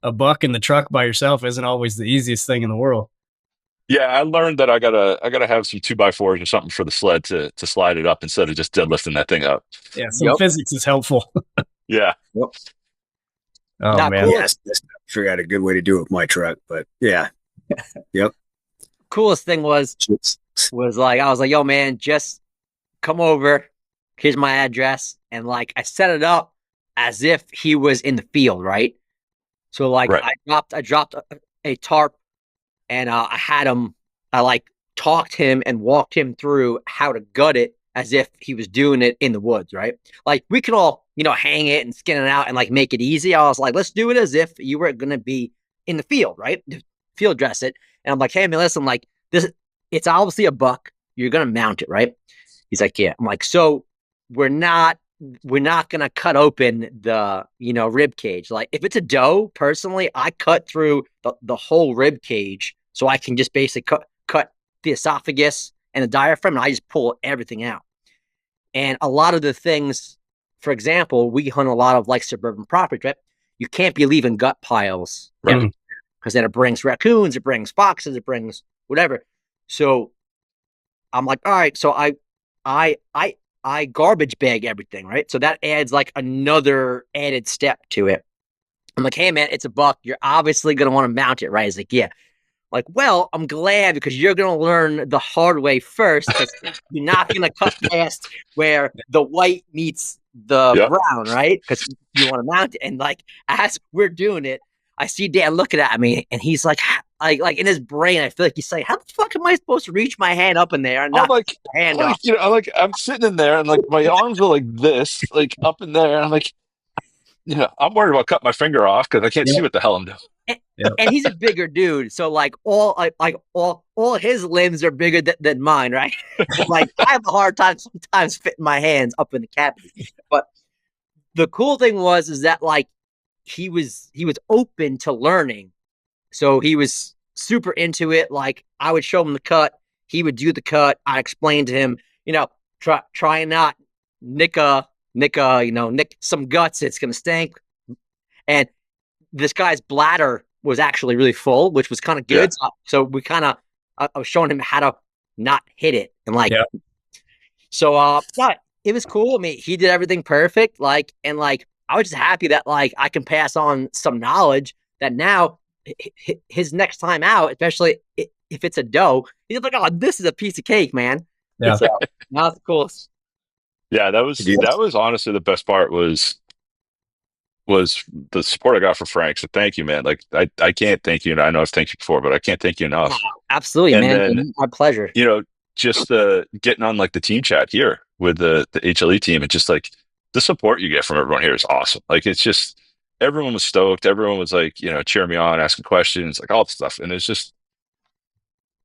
a buck in the truck by yourself isn't always the easiest thing in the world. Yeah, I learned that I gotta have some 2x4s or something for the sled to slide it up instead of just deadlifting that thing up. Yeah, some physics is helpful. Yeah. Yep. Oh Not man. cool. Yes, figure out a good way to do it with my truck, but yeah. Yep. Coolest thing was like, I was like, yo, man, just come over. Here's my address. And like, I set it up as if he was in the field, right? So like, Right. I dropped a tarp, and I had him. I like talked him and walked him through how to gut it as if he was doing it in the woods, right? Like we can all, hang it and skin it out and like make it easy. I was like, let's do it as if you were going to be in the field, right? Field dress it. And I'm like, hey man, listen, like this, it's obviously a buck. You're going to mount it, right? He's like, yeah. I'm like, so we're not going to cut open the, rib cage. Like if it's a doe, personally, I cut through the whole rib cage so I can just basically cut the esophagus and the diaphragm, and I just pull everything out. And a lot of the things, for example, we hunt a lot of like suburban properties, right? You can't be leaving gut piles, Right. because then it brings raccoons, it brings foxes, it brings whatever. So I'm like, all right, so I garbage bag everything, right? So that adds like another added step to it. I'm like, hey man, it's a buck. You're obviously gonna want to mount it, right? He's like, yeah. Like, well, I'm glad, because you're going to learn the hard way first, because you're not going to cut past where the white meets the Yeah. brown, right? Because you want to mount it. And like, as we're doing it, I see Dan looking at me, and he's like in his brain, I feel like he's saying, how the fuck am I supposed to reach my hand up in there and I'm not like, my hand off? I'm sitting in there and like my arms are like this, like up in there. And I'm like, I'm worried about cutting my finger off because I can't see what the hell I'm doing. And he's a bigger dude, so like all his limbs are bigger than mine, right? Like I have a hard time sometimes fitting my hands up in the cavity. But the cool thing is that like he was open to learning, so he was super into it. Like I would show him the cut, he would do the cut. I explained to him, try and not nick some guts. It's gonna stink. And this guy's bladder was actually really full, which was kind of good. Yeah. So we kind of, I was showing him how to not hit it. And like, so, it was cool. I mean, he did everything perfect. Like, and like, I was just happy that like I can pass on some knowledge that now his next time out, especially if it's a doe, he's like, oh, this is a piece of cake, man. Yeah. So now it's cool. Yeah, that was honestly the best part was the support I got for Frank. So thank you, man. Like I can't thank you. And I know I've thanked you before, but I can't thank you enough. Absolutely, And man. then, My pleasure. Just getting on like the team chat here with the HLE team, and just like the support you get from everyone here is awesome. Like it's just everyone was stoked. Everyone was like, cheering me on, asking questions, like all the stuff. And it's just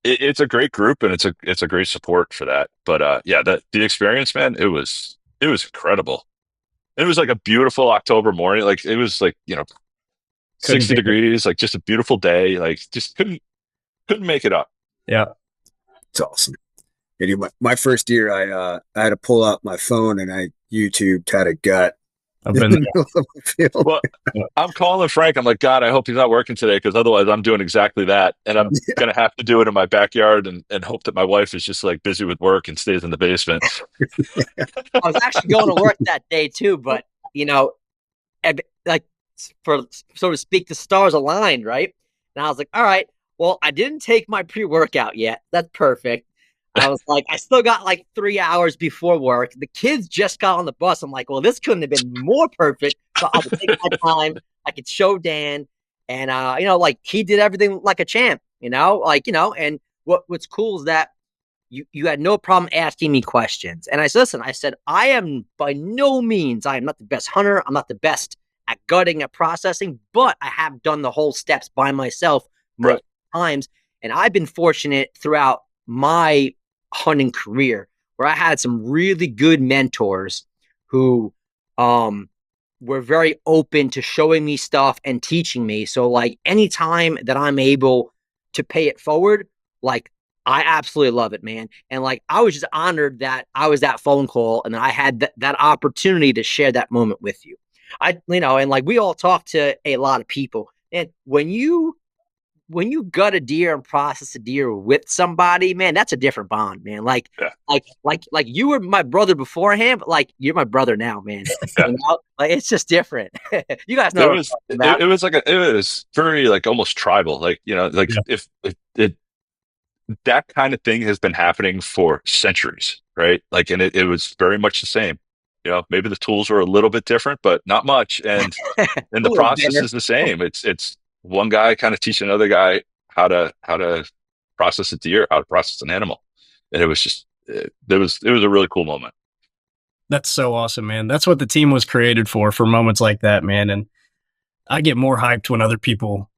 it's a great group, and it's a great support for that. But yeah, the experience, man, it was incredible. It was like a beautiful October morning. Like it was like, 60 degrees, like just a beautiful day. Like just couldn't make it up. Yeah. It's awesome. And my first year, I had to pull out my phone and I YouTubed how to gut. I've been there. Well, I'm calling Frank. I'm like, God, I hope he's not working today, because otherwise I'm doing exactly that. And I'm going to have to do it in my backyard and hope that my wife is just like busy with work and stays in the basement. I was actually going to work that day too, but like for so to speak, the stars aligned, right? And I was like, all right, well, I didn't take my pre-workout yet. That's perfect. I was like, I still got like 3 hours before work. The kids just got on the bus. I'm like, well, this couldn't have been more perfect. So I'll take my time. I could show Dan, and like he did everything like a champ. And what's cool is that you had no problem asking me questions. And I said, listen, I am by no means, I am not the best hunter. I'm not the best at gutting, at processing, but I have done the whole steps by myself multiple times. And I've been fortunate throughout my hunting career where I had some really good mentors who were very open to showing me stuff and teaching me. So like anytime that I'm able to pay it forward, like I absolutely love it, man. And like I was just honored that I was that phone call and I had that opportunity to share that moment with you. And like we all talk to a lot of people, and when you when you gut a deer and process a deer with somebody, man, that's a different bond, man. Yeah. Like you were my brother beforehand, but like you're my brother now, man. Yeah. You know? Like it's just different. You guys It know what I'm was talking about. it was like it was very like almost tribal. Like, like Yeah. if it that kind of thing has been happening for centuries, right? Like, and it was very much the same. Maybe the tools were a little bit different, but not much. And A the little process bitter. is the same. It's one guy kind of teaching another guy how to process a deer, how to process an animal, and it was just it was a really cool moment. That's so awesome, man. That's what the team was created for moments like that, man. And I get more hyped when other people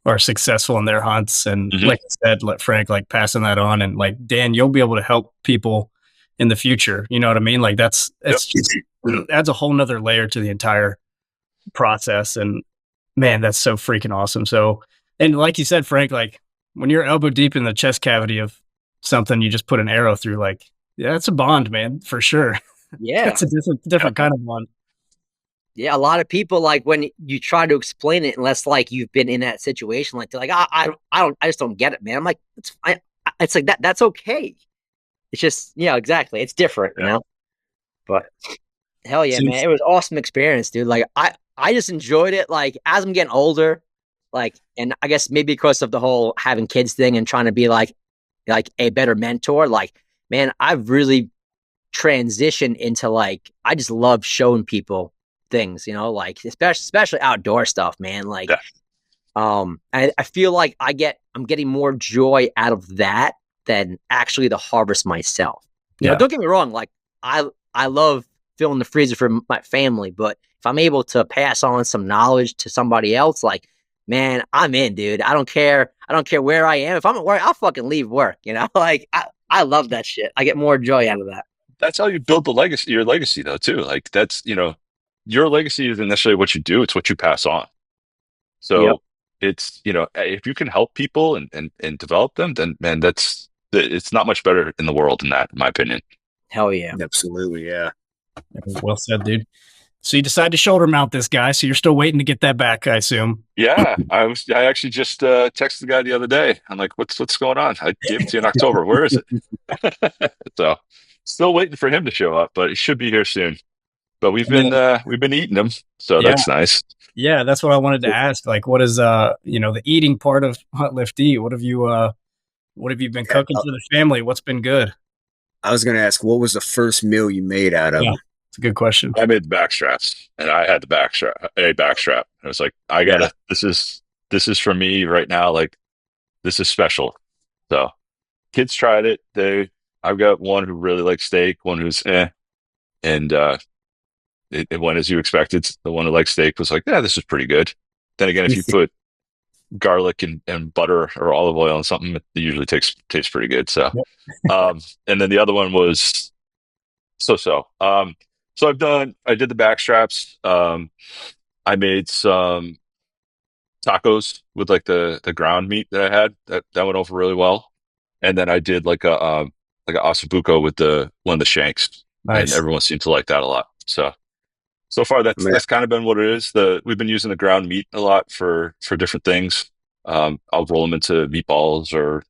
are successful in their hunts. And Hmm. like I said, let Frank, like passing that on, and like Dan, you'll be able to help people in the future. You know what I mean? Like Yep. it's just adds a whole nother layer to the entire process. And man, that's so freaking awesome. So, and like you said, Frank, like when you're elbow deep in the chest cavity of something, you just put an arrow through, like, yeah, it's a bond, man, for sure. Yeah. That's a different kind of bond. Yeah, a lot of people like when you try to explain it, unless like you've been in that situation, like they're like, I just don't get it, man. I'm like, it's fine. It's like that. That's okay. It's just, yeah, exactly. It's different, you Yeah. know. But hell yeah, Seems- man, it was awesome experience, dude. Like I just enjoyed it. Like as I'm getting older, like, and I guess maybe because of the whole having kids thing and trying to be like a better mentor. Like, man, I've really transitioned into like I just love showing people things, like especially outdoor stuff, man. Like, Yeah. I feel like I'm getting more joy out of that than actually the harvest myself. Yeah. Don't get me wrong, like I love filling the freezer for my family, but if I'm able to pass on some knowledge to somebody else, like, man, I'm in, dude. I don't care where I am. If I'm at work, I'll fucking leave work, Like I love that shit. I get more joy out of that. That's how you build your legacy though, too. Like that's, your legacy isn't necessarily what you do, it's what you pass on. Yep. So it's, if you can help people and develop them, then man, it's not much better in the world than that, in my opinion. Hell yeah. Absolutely, yeah. Well said, dude. So you decided to shoulder mount this guy. So you're still waiting to get that back, I assume. Yeah, I actually just texted the guy the other day. I'm like, what's going on? I gave it to you in October. Where is it? So still waiting for him to show up, but he should be here soon. But we've been eating them, so Yeah. that's nice. Yeah, that's what I wanted to ask. Like, what is the eating part of Hunt Lift Eat? What have you been cooking for the family? What's been good? I was going to ask, what was the first meal you made out of Yeah. them? It's a good question. I made the back straps, and I had a back strap. I was like, I gotta. This is for me right now. Like, this is special. So, kids tried it. I've got one who really likes steak, one who's and it went as you expected. The one who likes steak was like, yeah, this is pretty good. Then again, if you put garlic and butter or olive oil on something, it usually tastes pretty good. So, and then the other one was so. So I did the back straps. I made some tacos with like the ground meat that I had. That went over really well. And then I did like a ossobuco with one of the shanks, and Nice. everyone seemed to like that a lot. So far that's kind of been what it is. We've been using the ground meat a lot for different things. I'll roll them into meatballs or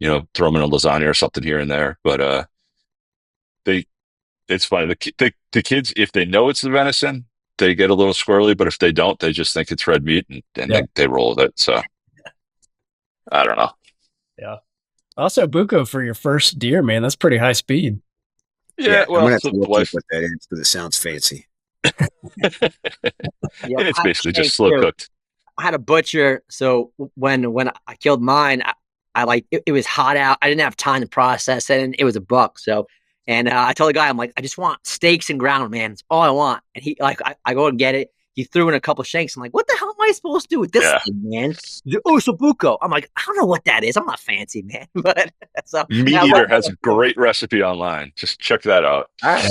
throw them in a lasagna or something here and there. But it's funny. The kids, if they know it's the venison, they get a little squirrely. But if they don't, they just think it's red meat and they roll with it. So I don't know. Yeah. Also, buco for your first deer, man. That's pretty high speed. Yeah, well, I'm gonna have to the look wife, what that is because it sounds fancy. Yeah, it's basically just slow cooked. I had a butcher, so when I killed mine, I like it was hot out. I didn't have time to process it, and it was a buck. So, and I told the guy, I'm like, I just want steaks and ground, man. It's all I want. And he like, I go and get it. He threw in a couple shanks. I'm like, what the hell am I supposed to do with this thing, man? He's like, oh, Sabuco. I'm like, I don't know what that is. I'm not fancy, man. But so Meat Eater has a great recipe online. Just check that out. all right.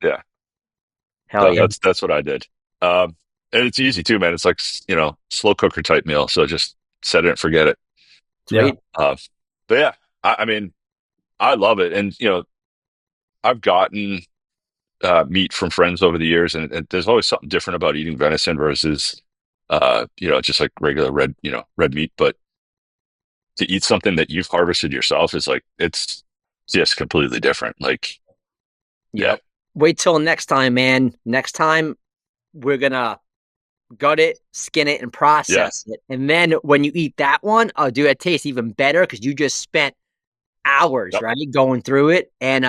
Yeah. Hell So yeah. that's what I did. And it's easy too, man. It's like, slow cooker type meal. So just set it and forget it. Sweet. But yeah, I mean, I love it. And, I've gotten meat from friends over the years, and there's always something different about eating venison versus, just like regular red meat. But to eat something that you've harvested yourself is like, it's just completely different. Like, yeah. Wait till next time, man. Next time we're gonna gut it, skin it, and process it. And then when you eat that one, oh, dude, it tastes even better because you just spent hours, right, going through it. And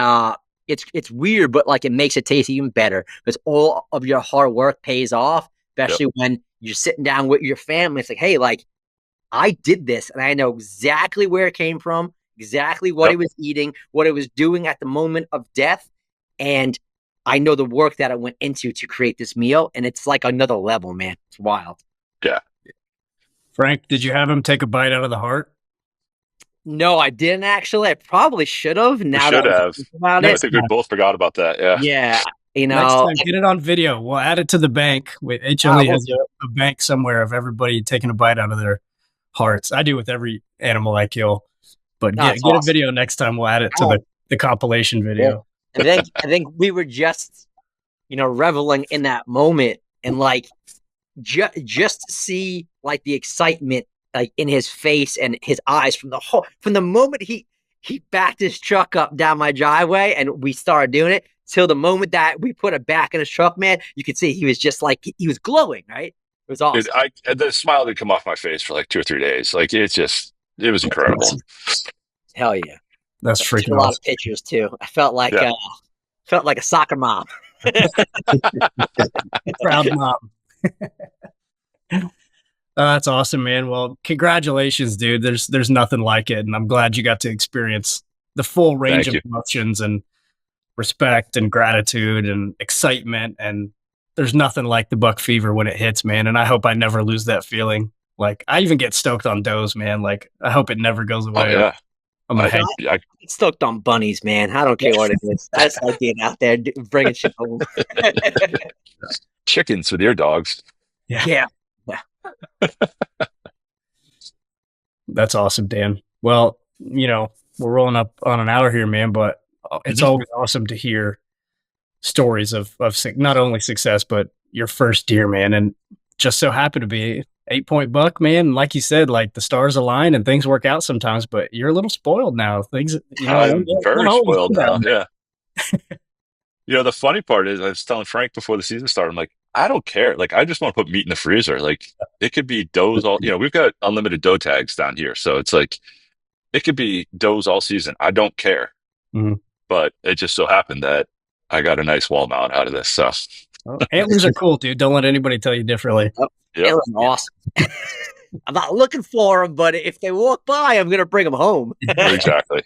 it's weird, but like it makes it taste even better because all of your hard work pays off, especially when you're sitting down with your family. It's like, hey, like I did this and I know exactly where it came from, exactly what it was eating, what it was doing at the moment of death. And I know the work that I went into to create this meal, and it's like another level, man. It's wild. Yeah. Frank, did you have him take a bite out of the heart? No, I didn't actually. I probably should have. Now should have. About I think we both forgot about that. Yeah. Yeah. You know, next time, get it on video. We'll add it to the bank. HLE has a bank somewhere of everybody taking a bite out of their hearts. I do with every animal I kill. But get a video next time. We'll add it to the compilation video. I think we were just, reveling in that moment and like just see like the excitement like in his face and his eyes from the moment he backed his truck up down my driveway and we started doing it till the moment that we put it back in his truck, man. You could see he was just like he was glowing, right? It was awesome. Dude, the smile didn't come off my face for like 2 or 3 days. Like it was incredible. Hell yeah. That's freaking awesome. A lot of pictures too. I felt like a soccer mom. Proud mom. That's awesome, man. Well, congratulations, dude. There's nothing like it, and I'm glad you got to experience the full range of emotions and respect and gratitude and excitement. And there's nothing like the buck fever when it hits, man. And I hope I never lose that feeling. Like I even get stoked on does, man. Like I hope it never goes away. Oh, yeah. I'm stoked on bunnies, man. I don't care what it is. I just like being out there bringing shit home. Chickens with your dogs. Yeah. That's awesome, Dan. Well, we're rolling up on an hour here, man, but it's always awesome to hear stories of not only success, but your first deer, man. And just so happened to be 8-point buck, man. Like you said, like the stars align and things work out sometimes, but you're a little spoiled now. Things, I'm very spoiled now. Yeah. The funny part is I was telling Frank before the season started, I'm like, I don't care. Like, I just want to put meat in the freezer. Like it could be does all, we've got unlimited doe tags down here. So it's like, it could be does all season. I don't care. Mm-hmm. But it just so happened that I got a nice wall mount out of this. So antlers are cool, dude. Don't let anybody tell you differently. Antlers are awesome. I'm not looking for them, but if they walk by, I'm going to bring them home. Exactly.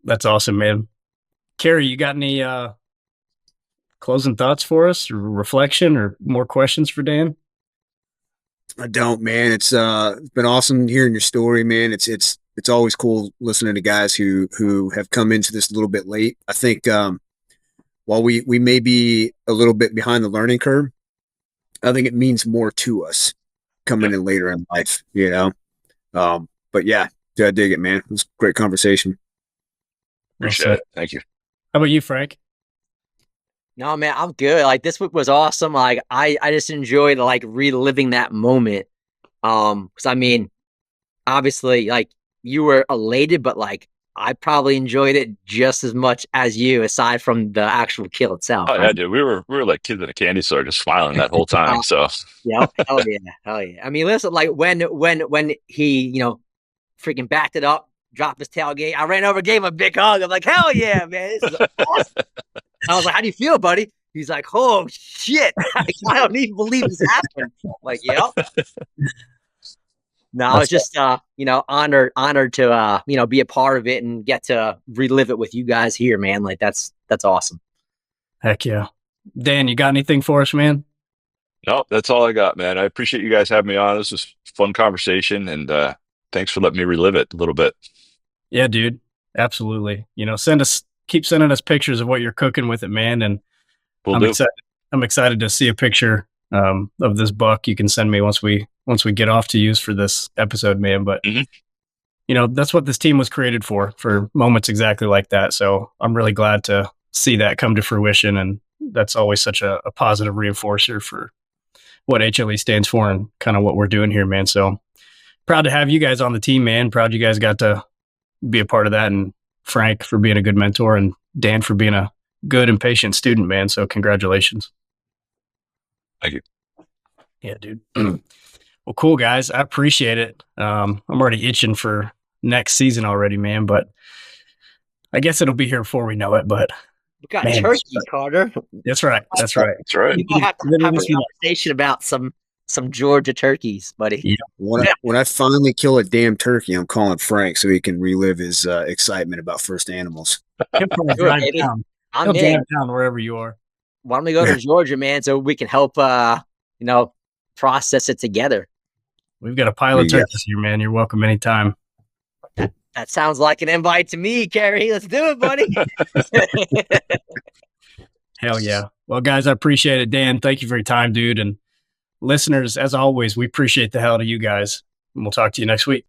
That's awesome, man. Kerri, you got any closing thoughts for us, or reflection, or more questions for Dan? I don't, man. It's been awesome hearing your story, man. It's always cool listening to guys who have come into this a little bit late. I think while we may be a little bit behind the learning curve, I think it means more to us coming in later in life, But yeah, I dig it, man. It was a great conversation. Appreciate it. Thank you. How about you, Frank? No, man, I'm good. Like this was awesome. Like I just enjoyed like reliving that moment. Because I mean, obviously, like you were elated, but like I probably enjoyed it just as much as you, aside from the actual kill itself. Oh yeah, dude. We were like kids in a candy store, just smiling that whole time. So yeah, hell yeah. I mean, listen, like when he freaking backed it up, dropped his tailgate, I ran over, gave him a big hug. I'm like, hell yeah, man, this is awesome. I was like, how do you feel, buddy? He's like, oh shit, I don't even believe this happened. I'm like, yep. No, I was just honored to be a part of it and get to relive it with you guys here, man. Like that's awesome. Heck yeah. Dan, you got anything for us, man? No, that's all I got, man. I appreciate you guys having me on. This was a fun conversation, and thanks for letting me relive it a little bit. Yeah, dude. Absolutely. Keep sending us pictures of what you're cooking with it, man. And I'm excited to see a picture of this buck you can send me once we get off to use for this episode, man. But that's what this team was created for moments exactly like that. So I'm really glad to see that come to fruition, and that's always such a positive reinforcer for what HLE stands for and kind of what we're doing here, man. So proud to have you guys on the team, man. Proud you guys got to be a part of that, and Frank for being a good mentor, and Dan for being a good and patient student, man. So congratulations. Thank you. Yeah, dude. Well, cool, guys. I appreciate it. I'm already itching for next season already, man, but I guess it'll be here before we know it, but We got man, turkey, Carter. That's right. That's right. That's right. We might have to have a conversation about some Georgia turkeys, buddy. Yeah. When I finally kill a damn turkey, I'm calling Frank so he can relive his excitement about first animals. He'll probably Do it, drive baby. down. I'm He'll in. drive down wherever you are. Why don't we go to Georgia, man, so we can help process it together. We've got a pile of turkeys here, man. You're welcome anytime. That sounds like an invite to me, Kerri. Let's do it, buddy. Hell yeah. Well, guys, I appreciate it. Dan, thank you for your time, dude. And listeners, as always, we appreciate the hell out of you guys. And we'll talk to you next week.